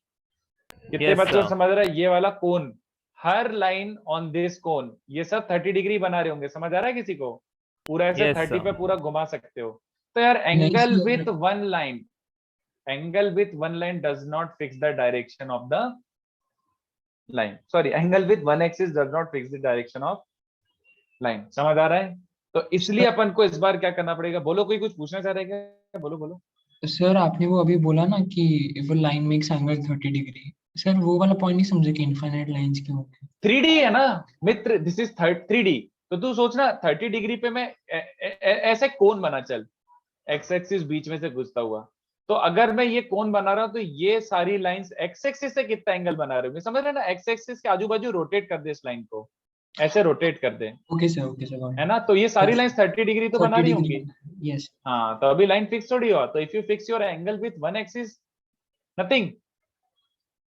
कितने Yes, बच्चों sir. समझ रहे हैं? ये वाला कोन, हर लाइन ऑन दिस कोन, ये सब 30 डिग्री बना रहे होंगे। समझ आ रहा है किसी को? पूरा ऐसे Yes, 30 sir. पे पूरा घुमा सकते हो। तो यार नहीं angle sir, with one line, angle with one line does not fix the direction of the line. Sorry, angle with one axis does not fix the direction of line. समझ आ रहा है? तो इसलिए अपन को इस बार क्या करना पड़ेगा? बोलो, कोई कुछ पूछना चाह रहा है क्या? बोलो बोलो। सर आपने वो अभी बोला ना कि if a line makes angle 30 degree, sir वो वाला पॉइंट नहीं समझे कि इनफाइनाइट लाइंस क्यों होंगे? 3D है ना मित्र, दिस इज 3D। तो तू सोचना 30 डिग्री पे मैं ऐसे कोन बना, चल एक्स एक्सिस बीच में से घुसता हुआ, तो अगर मैं ये कोन बना रहा हूं तो ये सारी लाइंस एक्स एक्सिस से कितना एंगल बना रहे होंगे? समझ रहे ना? एक्स एक्सिस के आजू बाजू रोटेट कर दे, इस लाइन को ऐसे रोटेट कर दे, ओके सर है ना? तो ये सारी लाइंस 30 डिग्री तो बना 30 रही डिग्री होंगी। यस। हाँ, तो अभी लाइन फिक्स थोड़ी हुआ। तो if you fix your angle with one axis, nothing,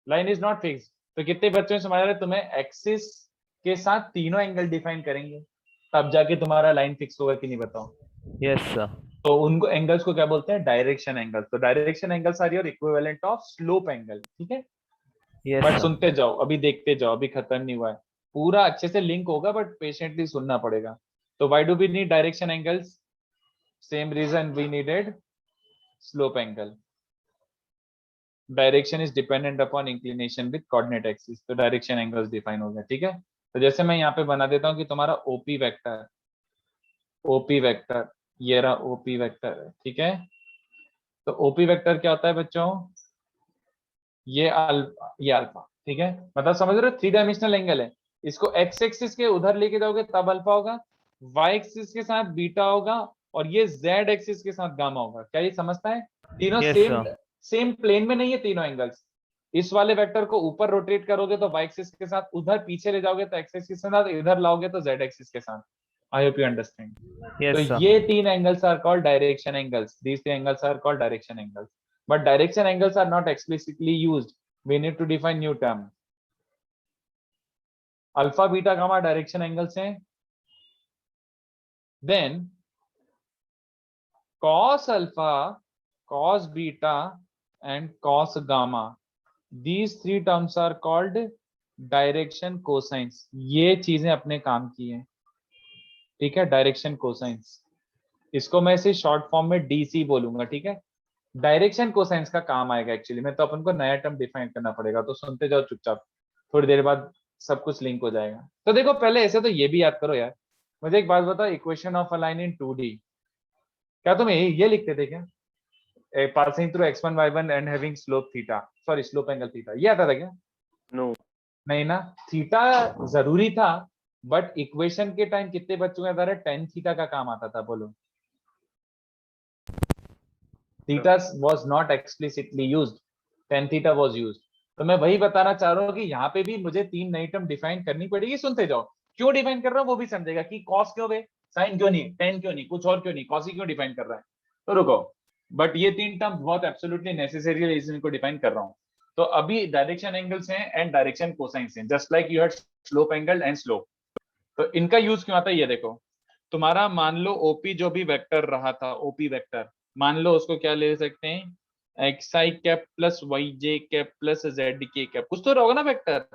line is not fix. तो कितने बच्चों समझ रहे? तुम्हें एक्सिस के साथ तीनों एंगल डिफाइन करेंगे, तब जाके तुम्हारा लाइन फिक्स होगा कि नहीं? बताओ। Yes, sir. तो उनको एंगल्स को क्या बोलते हैं? Direction angles. तो direction angles are your equivalent of slope angle, ठीक है? Yes, but sir. सुनते जाओ, अभी देखते जाओ, अभी खत्म नहीं हुआ है, पूरा अच्छे से लिंक होगा, बट पेशेंटली सुनना पड़ेगा। तो why do we need direction angles? Same reason we needed slope angle. Direction is dependent upon inclination with coordinate axis. तो डायरेक्शन एंगल्स डिफाइन हो गया, ठीक है? तो जैसे मैं यहाँ पे बना देता हूँ कि तुम्हारा ओपी वेक्टर, ये रहा ओपी वेक्टर है, ठीक है? तो ओपी वेक्टर क्या होता है बच्चों? ये अल्फा, ठीक है? मतलब समझ रहे हो, 3 डायमेंशनल एंगल है। इसको एक्स एक्सिस के उधर लेके जाओगे तब अल्फा होगा, वाई एक्सिस के साथ बीटा होगा, और ये जेड एक्सिस के साथ गामा होगा। क्या ये समझता है? तीनों Yes, sir. सेम प्लेन में नहीं है तीनों एंगल्स। इस वाले वेक्टर को ऊपर रोटेट करोगे तो वाई एक्सिस के साथ, उधर पीछे ले जाओगे तो एक्स एक्सिस के साथ, इधर लाओगे तो जेड एक्सिस के साथ। I hope you understand. तो Yes, sir. ये 3 angles are called direction angles. These 3 angles are called direction angles, but direction angles are not explicitly used. We need to define new term. Alpha, beta, gamma direction angles हैं। Then cos alpha, cos beta and cos gamma, these 3 terms are called direction cosines, ये चीजें अपने काम की हैं, ठीक है। Direction cosines, इसको मैं इसे शॉर्ट फॉर्म में डीसी बोलूंगा, ठीक है। डायरेक्शन कोसाइंस का काम आएगा एक्चुअली में, तो अपन को नया टर्म डिफाइन करना पड़ेगा, तो सुनते जाओ चुपचाप, थोड़ी देर बाद सब कुछ लिंक हो जाएगा। तो देखो पहले ऐसे तो ये भी याद करो यार, मुझे एक बात बताओ, equation of a line in 2D, क्या तुम ये लिखते थे क्या? Passing through x1 y1 and having slope theta, sorry slope angle theta, ये आता था क्या? नो नहीं ना, थीटा जरूरी था, बट इक्वेशन के टाइम कितने बच्चों के द्वारा टेन थीटा का काम आता था, बोलो। Theta was not explicitly used, tan theta was used. तो मैं वही बताना चाह रहा हूँ कि यहाँ पे भी मुझे 3 नई टर्म डिफाइन करनी पड़ेगी, सुनते जाओ। क्यों डिफाइन कर रहा हूँ वो भी समझेगा कि कॉस क्यों बे, साइन क्यों नहीं, टेन क्यों नहीं, कुछ और क्यों नहीं, कॉस ही क्यों डिफाइन कर रहा है। तो रुको, बट ये 3 टर्म्स बहुत एब्सोल्युटली नेसेसरी है, इसलिए इनको डिफाइन कर रहा हूँ। तो अभी डायरेक्शन एंगल्स हैं एंड डायरेक्शन कोसाइंस हैं, just like you had slope angle and slope. तो इनका यूज क्यों आता है, ये देखो। तुम्हारा मान लो ओपी जो भी वेक्टर रहा था, ओपी वेक्टर मान लो, उसको क्या ले सकते हैं, एक्स आई कैप प्लस वाई जे कैप प्लस जेड के कैप, कुछ तो होगा ना वेक्टर,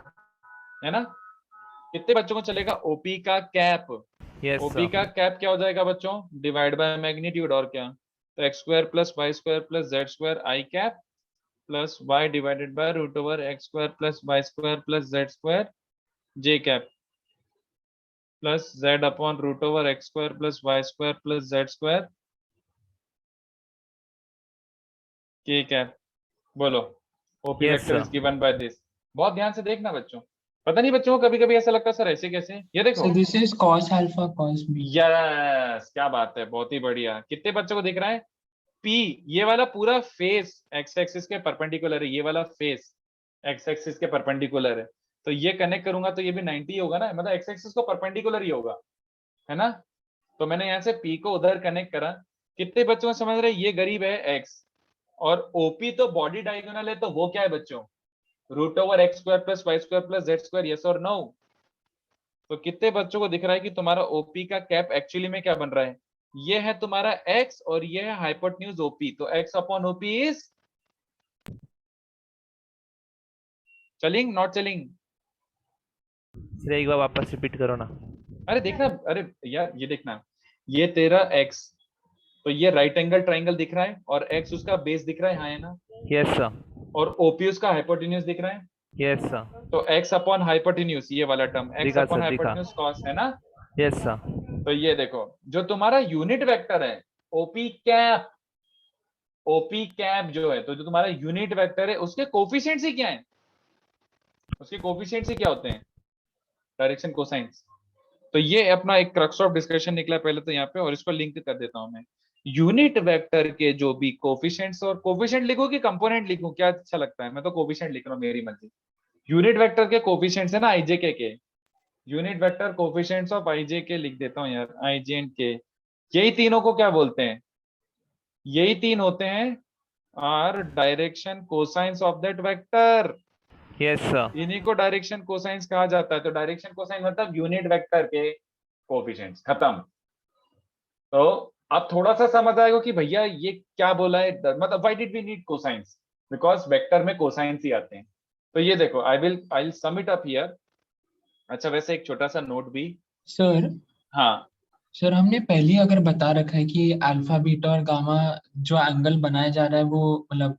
है ना। कितने बच्चों को चलेगा ओपी का कैप? यस ओपी का कैप क्या हो जाएगा बच्चों, डिवाइड बाय मैग्नीट्यूड, और क्या, तो X square plus Y square plus Z square I cap plus Y divided by root over X square plus Y square plus Z square J cap plus Z upon root over X square plus Y square plus Z square K cap. बोलो, OP Yes, vector is sir. Given by this. बहुत ध्यान से देखना बच्चों, पता नहीं बच्चों को कभी कभी ऐसा लगता है सर ऐसे कैसे, ये देखो। So this is cos alpha cos b. Yes, क्या बात है, बहुत ही बढ़िया। कितने बच्चों को दिख रहा है, पी ये वाला पूरा फेस एक्स एक्सिस के परपेंडिकुलर है, ये वाला फेस एक्स एक्सिस के परपेंडिकुलर है, तो ये कनेक्ट करूंगा तो ये भी 90 होगा ना, मतलब एक्स एक्सिस को परपेंडिकुलर ही होगा, है ना। तो मैंने यहाँ से पी को उधर कनेक्ट करा। कितने बच्चों को समझ रहे, ये गरीब है एक्स, और ओपी तो बॉडी डायगोनल है, तो वो क्या है बच्चों, root over X square plus Y square plus Z square, yes और नो। तो कितने बच्चों को दिख रहा है कि तुम्हारा ओपी का कैप एक्चुअली में क्या बन रहा है, ये है तुम्हारा x और ये है हाइपोटेन्यूज ओपी, तो x upon OP is changing not changing. Sir एक बार वापस रिपीट करो ना। अरे देखना, अरे यार ये देखना, ये तेरा x, तो ये राइट एंगल ट्राइंगल दिख रहा है, और x उसका बेस दिख रहा है, हाँ है ना, यस सर, और ओपी उसका हाइपोटेन्यूज दिख रहा है, यस सर, तो x अपॉन हाइपोटेन्यूज ये वाला टर्म, x दिखा अपॉन सर, दिखा। हाइपोटेन्यूज कॉस, है ना। यस सर, तो ये देखो, जो तुम्हारा यूनिट वेक्टर है ओपी कैप, ओपी कैप जो है, तो जो तुम्हारा यूनिट वेक्टर है उसके कोफिशिएंट्स ही क्या है, उसके कोफिशिएंट्स ही क्या होते हैं, डायरेक्शन कोसाइंस। तो ये अपना एक क्रक्स ऑफ डिस्कशन निकला पहले तो यहाँ पे, और इसको लिंक कर देता हूं मैं। यूनिट वेक्टर के जो भी कोफिशिएंट्स, और कोफिशिएंट लिखूं कि कंपोनेंट लिखूं, क्या अच्छा लगता है, मैं तो कोफिशिएंट लिख रहा हूँ, मेरी मर्जी। यूनिट वेक्टर के कोफिशिएंट्स है ना IJ K, unit vector coefficients of IJ K लिख देता हूँ यार, आईजे एंड के, यही तीनों को क्या बोलते हैं, यही तीन होते हैं are direction cosines of that vector. Yes sir, इन्हीं को डायरेक्शन कोसाइंस कहा जाता है। तो डायरेक्शन कोसाइन मतलब यूनिट वेक्टर के कोफिशिएंट्स, खत्म। तो अब थोड़ा सा समझ आएगा कि भैया ये क्या बोला है, मतलब why did we need cosines, because vector में कोसाइंस ही आते हैं। तो ये देखो, I will sum it up here. अच्छा वैसे एक छोटा सा नोट भी, सर हाँ सर हमने पहले ही अगर बता रखा है कि अल्फा बीटा और गामा जो एंगल बनाया जा रहा है वो मतलब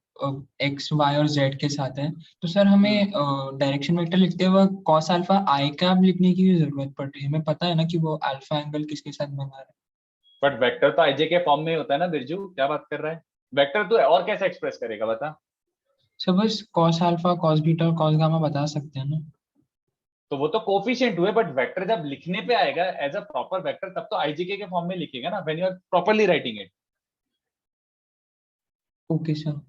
एक्स वाई और जेड के साथ है, तो सर हमें डायरेक्शन वेक्टर लिखते वक्त कॉस अल्फा आई कैप लिखने की भी जरूरत पड़ रही है। हमें पता है ना कि वो अल्फा एंगल किसके साथ बना रहा है। बट वेक्टर तो आईजे के फॉर्म में होता है ना बिरजू, क्या बात कर रहा है, वेक्टर तो और कैसे एक्सप्रेस करेगा बता। सर बस कॉस अल्फा कॉस बीटा और कॉस गामा बता सकते हैं ना। तो वो तो कोफिशिएंट हुए, बट वेक्टर जब लिखने पे आएगा एज अ प्रॉपर वेक्टर, तब तो आईजेके के फॉर्म में लिखेगा ना, when you are properly writing it. Okay sir.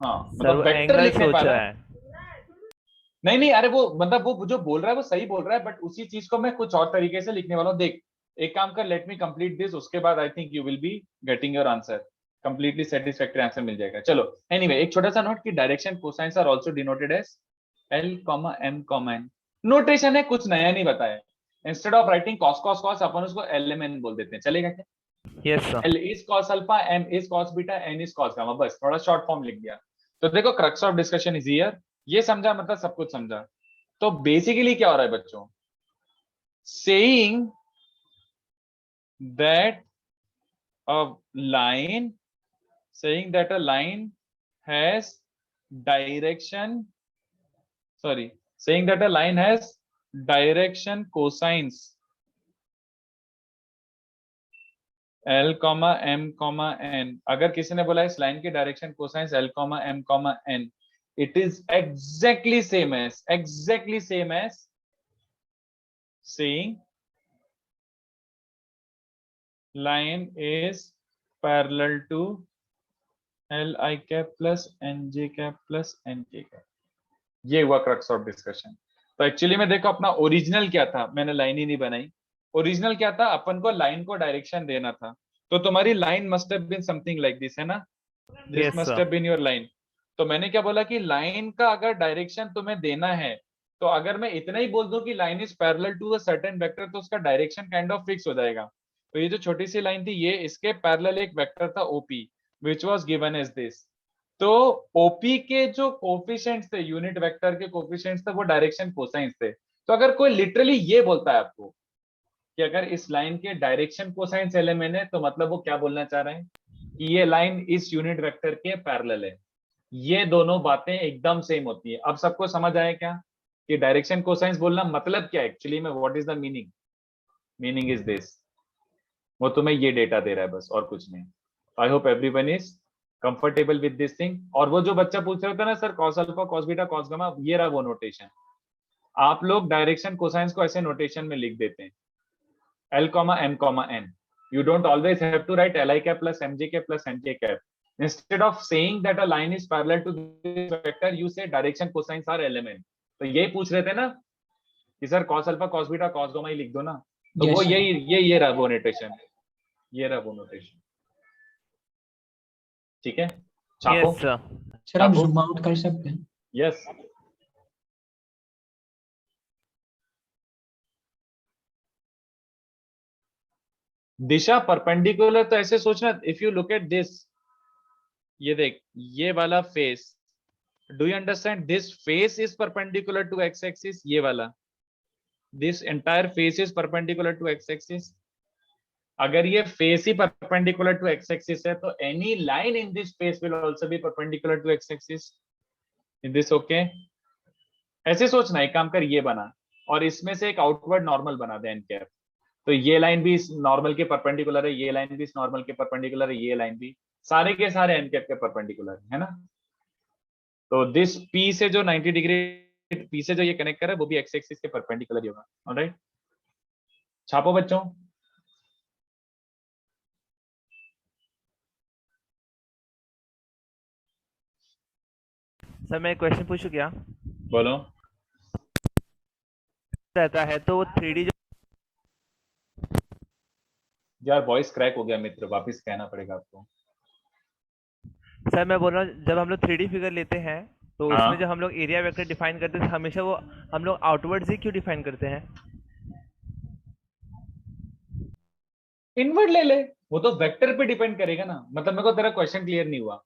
हाँ सर मतलब वो वेक्टर एंगल लिखने सोच पा रहा रहा है। है। नहीं नहीं, अरे वो मतलब वो जो बोल रहा है वो सही बोल रहा है, बट उसी चीज को मैं कुछ और तरीके से लिखने वाला हूँ। देख एक काम कर, लेट मी कंप्लीट दिस, उसके बाद I think you will be getting your answer, completely satisfactory answer मिल जाएगा। चलो एनीवे, एक छोटा सा नोट कि direction cosines are also denoted as L, M, N। Notation है, कुछ नया नहीं बताया। Instead of writing cos cos cos अपन उसको LMN बोल देते हैं, चलेगा क्या। Yes sir, L is cos alpha, M is cos beta, N is cos gamma, बस थोड़ा शॉर्ट फॉर्म लिख दिया। तो देखो crux of discussion is here, ये समझा मतलब सब कुछ समझा। तो बेसिकली क्या हो रहा है बच्चों, saying that a line saying that a line has direction saying that a line has direction cosines L, M, N. अगर किसी ने बोला इस लाइन की direction cosines L, M, N, it is exactly same as saying line is parallel to Li cap plus Nj cap plus Nk cap. ये हुआ crux of discussion. तो actually में देखो अपना ओरिजिनल क्या था, मैंने लाइन ही नहीं बनाई। ओरिजिनल क्या था, अपन को लाइन को डायरेक्शन देना था। तो तुम्हारी line must have been something like this, है ना? This must have been your line. तो मैंने क्या बोला कि लाइन का अगर डायरेक्शन तुम्हें देना है, तो अगर मैं इतना ही बोल दूं कि line is parallel to a certain vector, तो उसका डायरेक्शन काइंड ऑफ फिक्स हो जाएगा। तो ये जो छोटी सी लाइन थी, ये इसके पैरेलल एक वेक्टर था OP, which was given as this. तो ओपी के जो कोफिशिएंट्स थे, यूनिट वेक्टर के कोफिशिएंट्स थे, वो डायरेक्शन कोसाइंस थे। तो अगर कोई लिटरली ये बोलता है आपको कि अगर इस लाइन के डायरेक्शन कोसाइंस एलिमेंट है, तो मतलब वो क्या बोलना चाह रहे हैं कि ये लाइन इस यूनिट वेक्टर के पैरेलल है। ये दोनों बातें एकदम सेम होती है। अब सबको समझ आया क्या कि डायरेक्शन कोसाइंस बोलना मतलब क्या है एक्चुअली में, what is the meaning? Meaning is this, वो तुम्हें ये डेटा दे रहा है बस, और कुछ नहीं। I hope everyone is comfortable with this thing. और वो जो बच्चा पूछ रहे होता है ना sir cos alpha cos beta cos gamma, ये रहा वो नोटेशन। आप लोग डायरेक्शन कोसाइंस को ऐसे नोटेशन में लिख देते हैं, L, M, N. You don't always have to write Li cap plus Mj cap plus Nk cap. Instead of saying that a line is parallel to this vector, you say direction cosines are element. तो ये पूछ रहे थे ना कि sir cos alpha cos beta cos gamma ही लिख दो ना, तो वो ये रहा वो नोटेशन, ये रहा वो नोटेशन। ठीक है, छापो। सर आप जूम आउट कर सकते हैं? यस। दिशा परपेंडिकुलर, तो ऐसे सोचना, if you look at this, ये देख ये वाला face, do you understand this face is perpendicular to X axis, ये वाला this entire face is perpendicular to X axis. अगर ये फेस ही परपेंडिकुलर टू एक्स एक्सिस है, तो any line in this face will also be perpendicular to X axis. Is this okay? ऐसे सोचना, एक काम कर ये बना और इसमें से एक आउटवर्ड नॉर्मल बना दे एन कैप। तो ये लाइन भी इस नॉर्मल के परपेंडिकुलर है, ये लाइन भी इस नॉर्मल के परपेंडिकुलर है, ये लाइन भी, सारे के सारे एन कैप के परपेंडिकुलर है ना? तो दिस पी से जो 90 डिग्री पी से जो ये कनेक्ट कर रहा है, वो भी एक्स एक्सिस के परपेंडिकुलर ही होगा। ऑलराइट, छापो बच्चों। सर मैं एक क्वेश्चन पूछूं क्या? बोलो। रहता है तो 3D जो, यार वॉइस क्रैक हो गया मित्र, वापस कहना पड़ेगा आपको। सर मैं बोल रहा हूँ जब हम लोग 3D फिगर लेते हैं तो हाँ। उसमें जब हम लोग एरिया वेक्टर डिफाइन करते हैं, हमेशा वो हम लोग आउटवर्ड से क्यों डिफाइन करते हैं? इनवर्ड ले ले, वो तो वेक्टर पे डिपेंड करेगा ना। मतलब मेरे को तेरा क्वेश्चन क्लियर नहीं हुआ।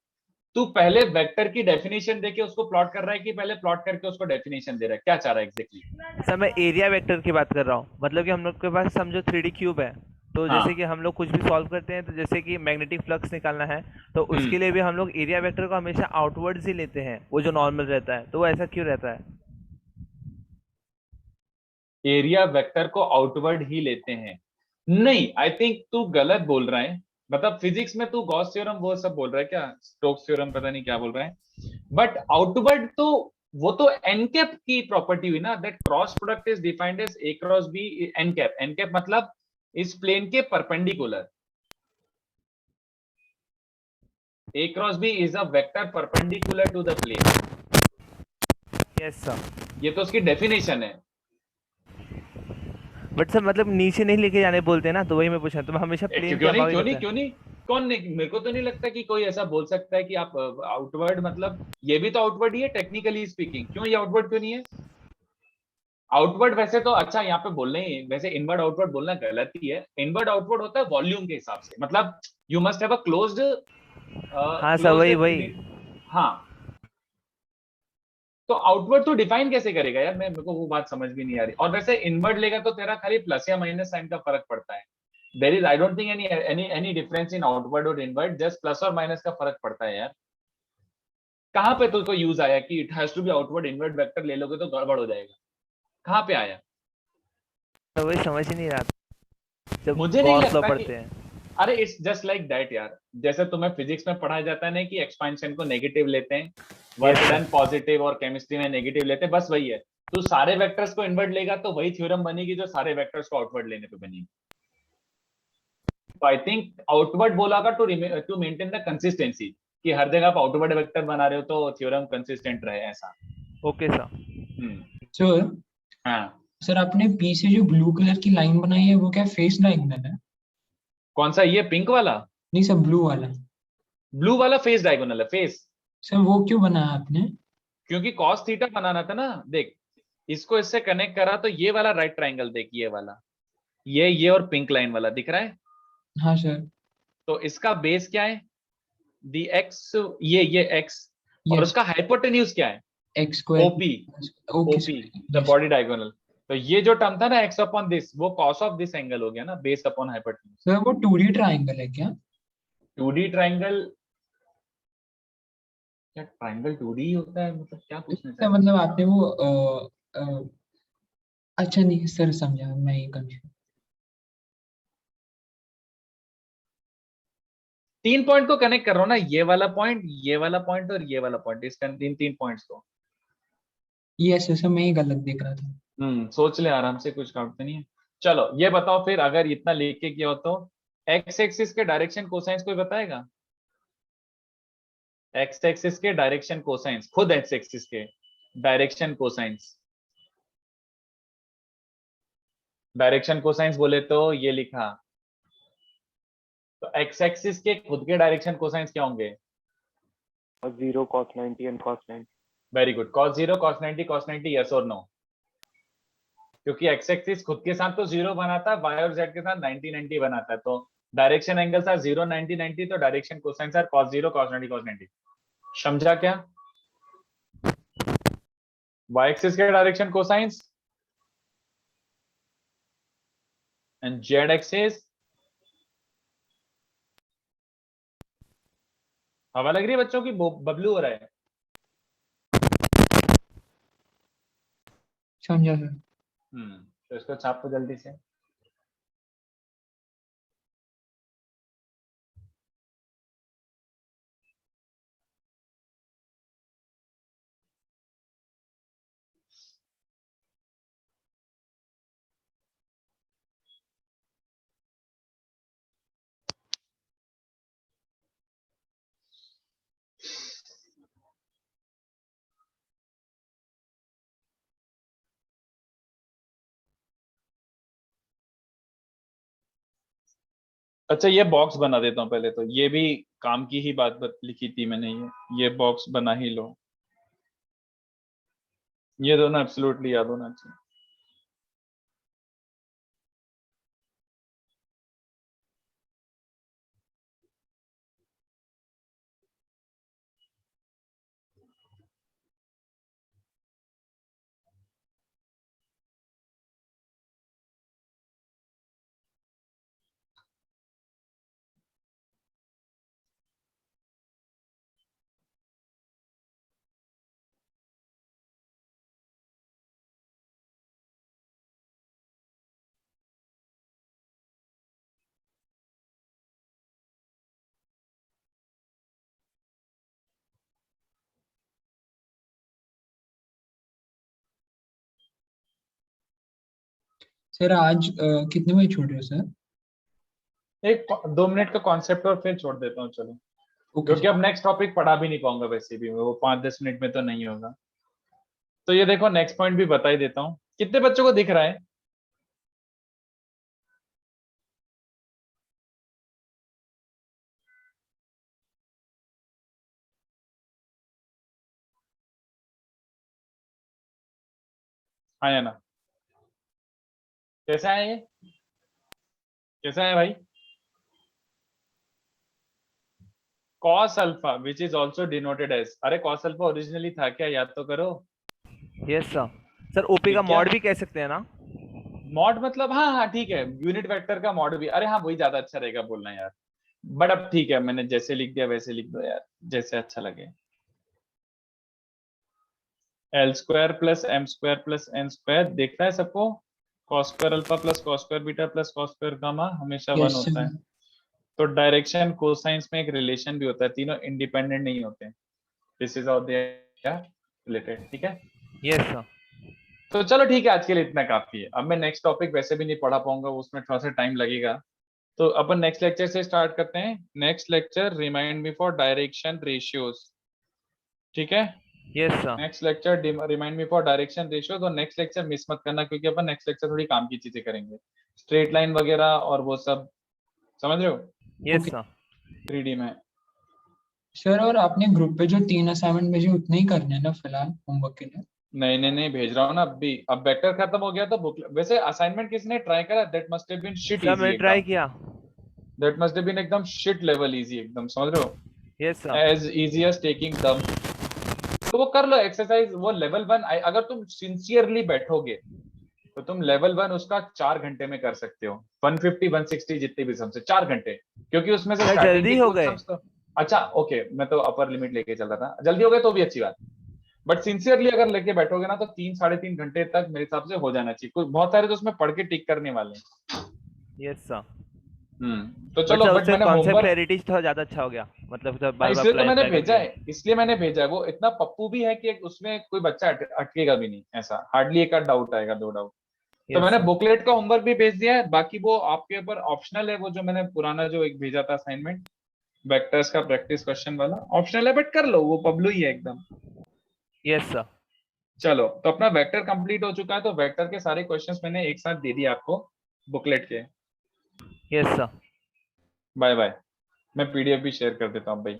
तू पहले वेक्टर की डेफिनेशन देके उसको प्लॉट कर रहा है कि पहले प्लॉट करके उसको डेफिनेशन दे रहा है? क्या चाह रहा है एग्जैक्टली? सर मैं एरिया वेक्टर की बात कर रहा हूँ। मतलब कि हम लोग के पास समझो 3D क्यूब है, तो हाँ। जैसे कि हम लोग कुछ भी सॉल्व करते हैं, तो जैसे कि मैग्नेटिक फ्लक्स निकालना है, तो उसके लिए भी हम लोग एरिया वेक्टर को हमेशा आउटवर्ड्स ही लेते हैं, वो जो नॉर्मल रहता है। तो वो ऐसा क्यों रहता है? एरिया वेक्टर को आउटवर्ड ही लेते हैं? नहीं, आई थिंक तू गलत बोल रहा है। मतलब फिजिक्स में तू गॉस थ्योरम वो सब बोल रहा है क्या, स्टोक्स थ्योरम पता नहीं क्या बोल रहा है, बट आउटवर्ड तो वो तो एन कैप की प्रॉपर्टी हुई ना, that cross product is defined as A cross B N cap. N cap मतलब इस प्लेन के परपेंडिकुलर। A cross B is a vector perpendicular to the plane. Yes sir. ये तो उसकी डेफिनेशन है। बट सर मतलब नीचे नहीं लेके जाने बोलते हैं ना, तो वही मैं पूछ रहा हूँ। तो हमेशा प्लेन क्यों नहीं कौन नहीं, मेरे को तो नहीं लगता कि कोई ऐसा बोल सकता है कि आप आउटवर्ड, मतलब ये भी तो आउटवर्ड ही है टेक्निकली स्पीकिंग। क्यों ये आउटवर्ड क्यों नहीं है? आउटवर्ड वैसे तो अच्छा यहाँ पे बोलना ही, वैसे इनवर्ड आउटवर्ड बोलना गलत ही है। इनवर्ड आउटवर्ड होता है वॉल्यूम के हिसाब से, मतलब you must have a closed. हाँ सर, वही हाँ, तो आउटवर्ड तो डिफाइन कैसे करेगा यार, मेरे को वो बात समझ भी नहीं आ रही। और वैसे इनवर्ड लेगा तो तेरा खाली प्लस या माइनस साइन का फर्क पड़ता है। There is I don't think any difference in outward और इनवर्ड, जस्ट प्लस और माइनस का फर्क पड़ता है यार। कहाँ पे तुझको यूज आया कि it has to be outward inward vector ले लोगे तो गड़बड़ हो जाएगा, कहाँ पे आया? तो वही समझ ही नहीं रहा था जब मुझे नहीं गॉस लॉ लगता कि, पढ़ते हैं। अरे इट्स जस्ट लाइक दैट यार, जैसे तुम्हें फिजिक्स में पढ़ाया जाता है ना कि एक्सपेंशन को नेगेटिव लेते हैं, work Yes, sir. Done positive, और केमिस्ट्री में नेगेटिव लेते हैं, बस वही है। तू सारे वेक्टर्स को इनवर्ट लेगा तो वही थ्योरम बनेगी जो सारे वेक्टर्स को आउटवर्ड लेने पे बनेगी। तो आई थिंक आउटवर्ड बोला का टू मेंटेन द कंसिस्टेंसी, कि हर जगह आप आउटवर्ड वेक्टर बना रहे हो तो थ्योरम कंसिस्टेंट रहे, ऐसा। Okay sir. सर हाँ, सर आपने पी से जो ब्लू कलर की लाइन बनाई है वो क्या फेस डायगोनल है? कौन सा, ये पिंक वाला? नहीं सर, ब्लू वाला। ब्लू वाला फेस डायगोनल है, फेस। सर वो क्यों बनाया आपने? क्योंकि कॉस थीटा बनाना था ना। देख, इसको इससे कनेक्ट करा तो ये वाला राइट ट्राइंगल, देख ये वाला, ये और पिंक लाइन वाला दिख रहा है। हाँ सर। तो इसका बेस क्या है? दी एक्स, ये एक्स, और यस, उसका हाइपोटेन्यूज क्या है? X square. OP, okay OP sir. The body diagonal. तो ये जो टर्म था ना एक्स अपॉन दिस, वो कॉस ऑफ दिस एंगल हो गया ना, बेस अपॉन हाइपोटेन्यूज। सर वो 2D ट्राइंगल है क्या? 2D triangle? क्या ट्राइंगल 2D होता है, मतलब क्या पूछना सर चाह मतलब आपने वो अच्छा नहीं सर, समझा मैं ये कंफ्यूज। 3 पॉइंट को कनेक्ट कर रहा हूं ना, ये वाला पॉइंट, ये वाला पॉइंट और ये वाला पॉइंट, इस तीन पॉइंट्स को। यस सर, मैं ये गलत देख रहा था। सोच ले आराम से, कुछ काउंट तो नहीं है। चलो ये बताओ फिर, अगर इतना लिख के किया हो तो एक्स एक्सिस के डायरेक्शन कोसाइंस कोई बताएगा? एक्स एक्सिस के डायरेक्शन कोसाइंस, खुद एक्स एक्सिस के डायरेक्शन कोसाइंस। डायरेक्शन कोसाइंस बोले तो ये लिखा, तो एक्स एक्सिस के खुद के डायरेक्शन कोसाइंस क्या होंगे? Zero, cos 90 and cos 90. Very good, cos 0, cos 90, cos 90, yes और नो? क्योंकि एक्स एक्सिस खुद के साथ तो 0 बनाता है, वाई और जेड के साथ 90 90 बनाता है, तो डायरेक्शन एंगल्स आर 0 90 90, तो direction cosines are cos 0, cos 90, cos 90। समझा क्या? वाई एक्सिस के direction cosines and Z axis. हवा लग रही है बच्चों की, बबलू हो रहा है? समझा सर। तो इसको छाप दो जल्दी से। अच्छा, ये बॉक्स बना देता हूँ पहले, तो ये भी काम की ही बात लिखी थी मैंने, ये बॉक्स बना ही लो। ये दोनों एब्सोल्युटली याद होना चाहिए। सर आज कितने बजे छोड़ रहे हो सर? एक 2 मिनट का कॉन्सेप्ट और फिर छोड़ देता हूँ, चलो। ओके क्योंकि अब नेक्स्ट टॉपिक पढ़ा भी नहीं पाऊंगा वैसे भी, वो 5-10 मिनट में तो नहीं होगा। तो ये देखो, नेक्स्ट पॉइंट भी बता ही देता हूँ। कितने बच्चों को दिख रहा है? हाँ या ना? कैसा है ये? कैसा है भाई? cos alpha which is also denoted as, अरे cos अल्फा ओरिजिनली था क्या, याद तो करो। Yes sir. सर ओपी का ठीक है। मॉड भी कह सकते हैं ना? मॉड मतलब हाँ हाँ ठीक है, यूनिट वेक्टर का मॉड भी, अरे हाँ वही ज्यादा अच्छा रहेगा बोलना यार, बट अब ठीक है मैंने जैसे लिख दिया वैसे लिख दो यार, जैसे अच्छा लगे। L square plus M square plus N square देख रहा है सबको, cos square alpha plus cos square beta plus cos square gamma हमेशा वन यस होता है। सर। तो डायरेक्शन कोसाइंस में एक रिलेशन भी होता है, तीनों इंडिपेंडेंट नहीं होते। This is how they are related, ठीक है। Yes sir. तो चलो ठीक है, आज के लिए इतना काफी है। अब मैं नेक्स्ट टॉपिक वैसे भी नहीं पढ़ा पाऊंगा, उसमें थोड़ा सा टाइम लगेगा, तो अपन नेक्स्ट लेक्चर से स्टार्ट करते हैं। Next lecture remind me for direction ratios, ठीक है। Yes sir. Next lecture remind me for direction ratios, और नेक्स्ट लेक्चर मिस मत करना क्योंकि अपन नेक्स्ट लेक्चर थोड़ी काम की चीजें करेंगे, स्ट्रेट लाइन वगैरह और वो सब, समझ रहे हो, यस Okay. सर। 3D में। सर और आपने ग्रुप पे जो 3 असाइनमेंट भेजे उतने ही करने हैं ना फिलहाल होमवर्क के लिए? नहीं भेज रहा हूँ ना अभी, अब वेक्टर खत्म हो गया तो बुक, वैसे असाइनमेंट किसने ट्राई करा, that must have been shit sir easy मैंने ट्राई एकदम, किया। दैट मस्ट हैव बीन एकदम शिट लेवल इजी एकदम, समझ रहे हो, yes sir. As easy as taking दम। तो वो कर लो एक्सरसाइज, वो लेवल 1 अगर तुम सिंसियरली बैठोगे तो तुम लेवल 1 उसका 4 घंटे में कर सकते हो, 150 160 जितने भी सम्स 4 घंटे, क्योंकि उसमें से सर स्टार्टिंग जल्दी के हो कुछ गए। सम्स तो, अच्छा ओके मैं तो अपर लिमिट लेके चल रहा था, जल्दी हो गए तो भी अच्छी बात, बट सिंसियरली अगर लेके बैठोगे ना तो 3 साढ़े 3 घंटे तक मेरे हिसाब से हो जाना चाहिए, कुछ बहुत सारे तो उसमें पढ़ के टिक करने वाले हैं। Yes sir. तो बट चलो, सर बट उससे मैंने कॉन्सेप्ट होमवर्क, क्लैरिटी थोड़ा ज्यादा अच्छा हो गया, मतलब सर हाँ बार बार इसलिए तो अप्लाई मैंने अप्लाई भेजा करके। है, इसलिए मैंने भेजा है, वो इतना पप्पू भी है कि उसमें कोई बच्चा अटकेगा भी नहीं, ऐसा हार्डली एक आध डाउट आएगा, 2 डाउट। तो यस मैंने सर। बुकलेट का होमवर्क भी भेज दिया है, बाकी वो आपके ऊपर ऑप्शनल है, वो जो मैंने पुराना जो एक भेजा था असाइनमेंट वेक्टर्स का प्रैक्टिस क्वेश्चन वाला ऑप्शनल है, बट कर लो, वो पब्लू ही है एकदम। Yes sir. चलो तो अपना वेक्टर कंप्लीट हो चुका है, तो वेक्टर के सारे क्वेश्चंस मैंने एक साथ दे दिए आपको बुकलेट के। Yes sir. बाय बाय, मैं पीडीएफ भी शेयर कर देता हूँ भाई।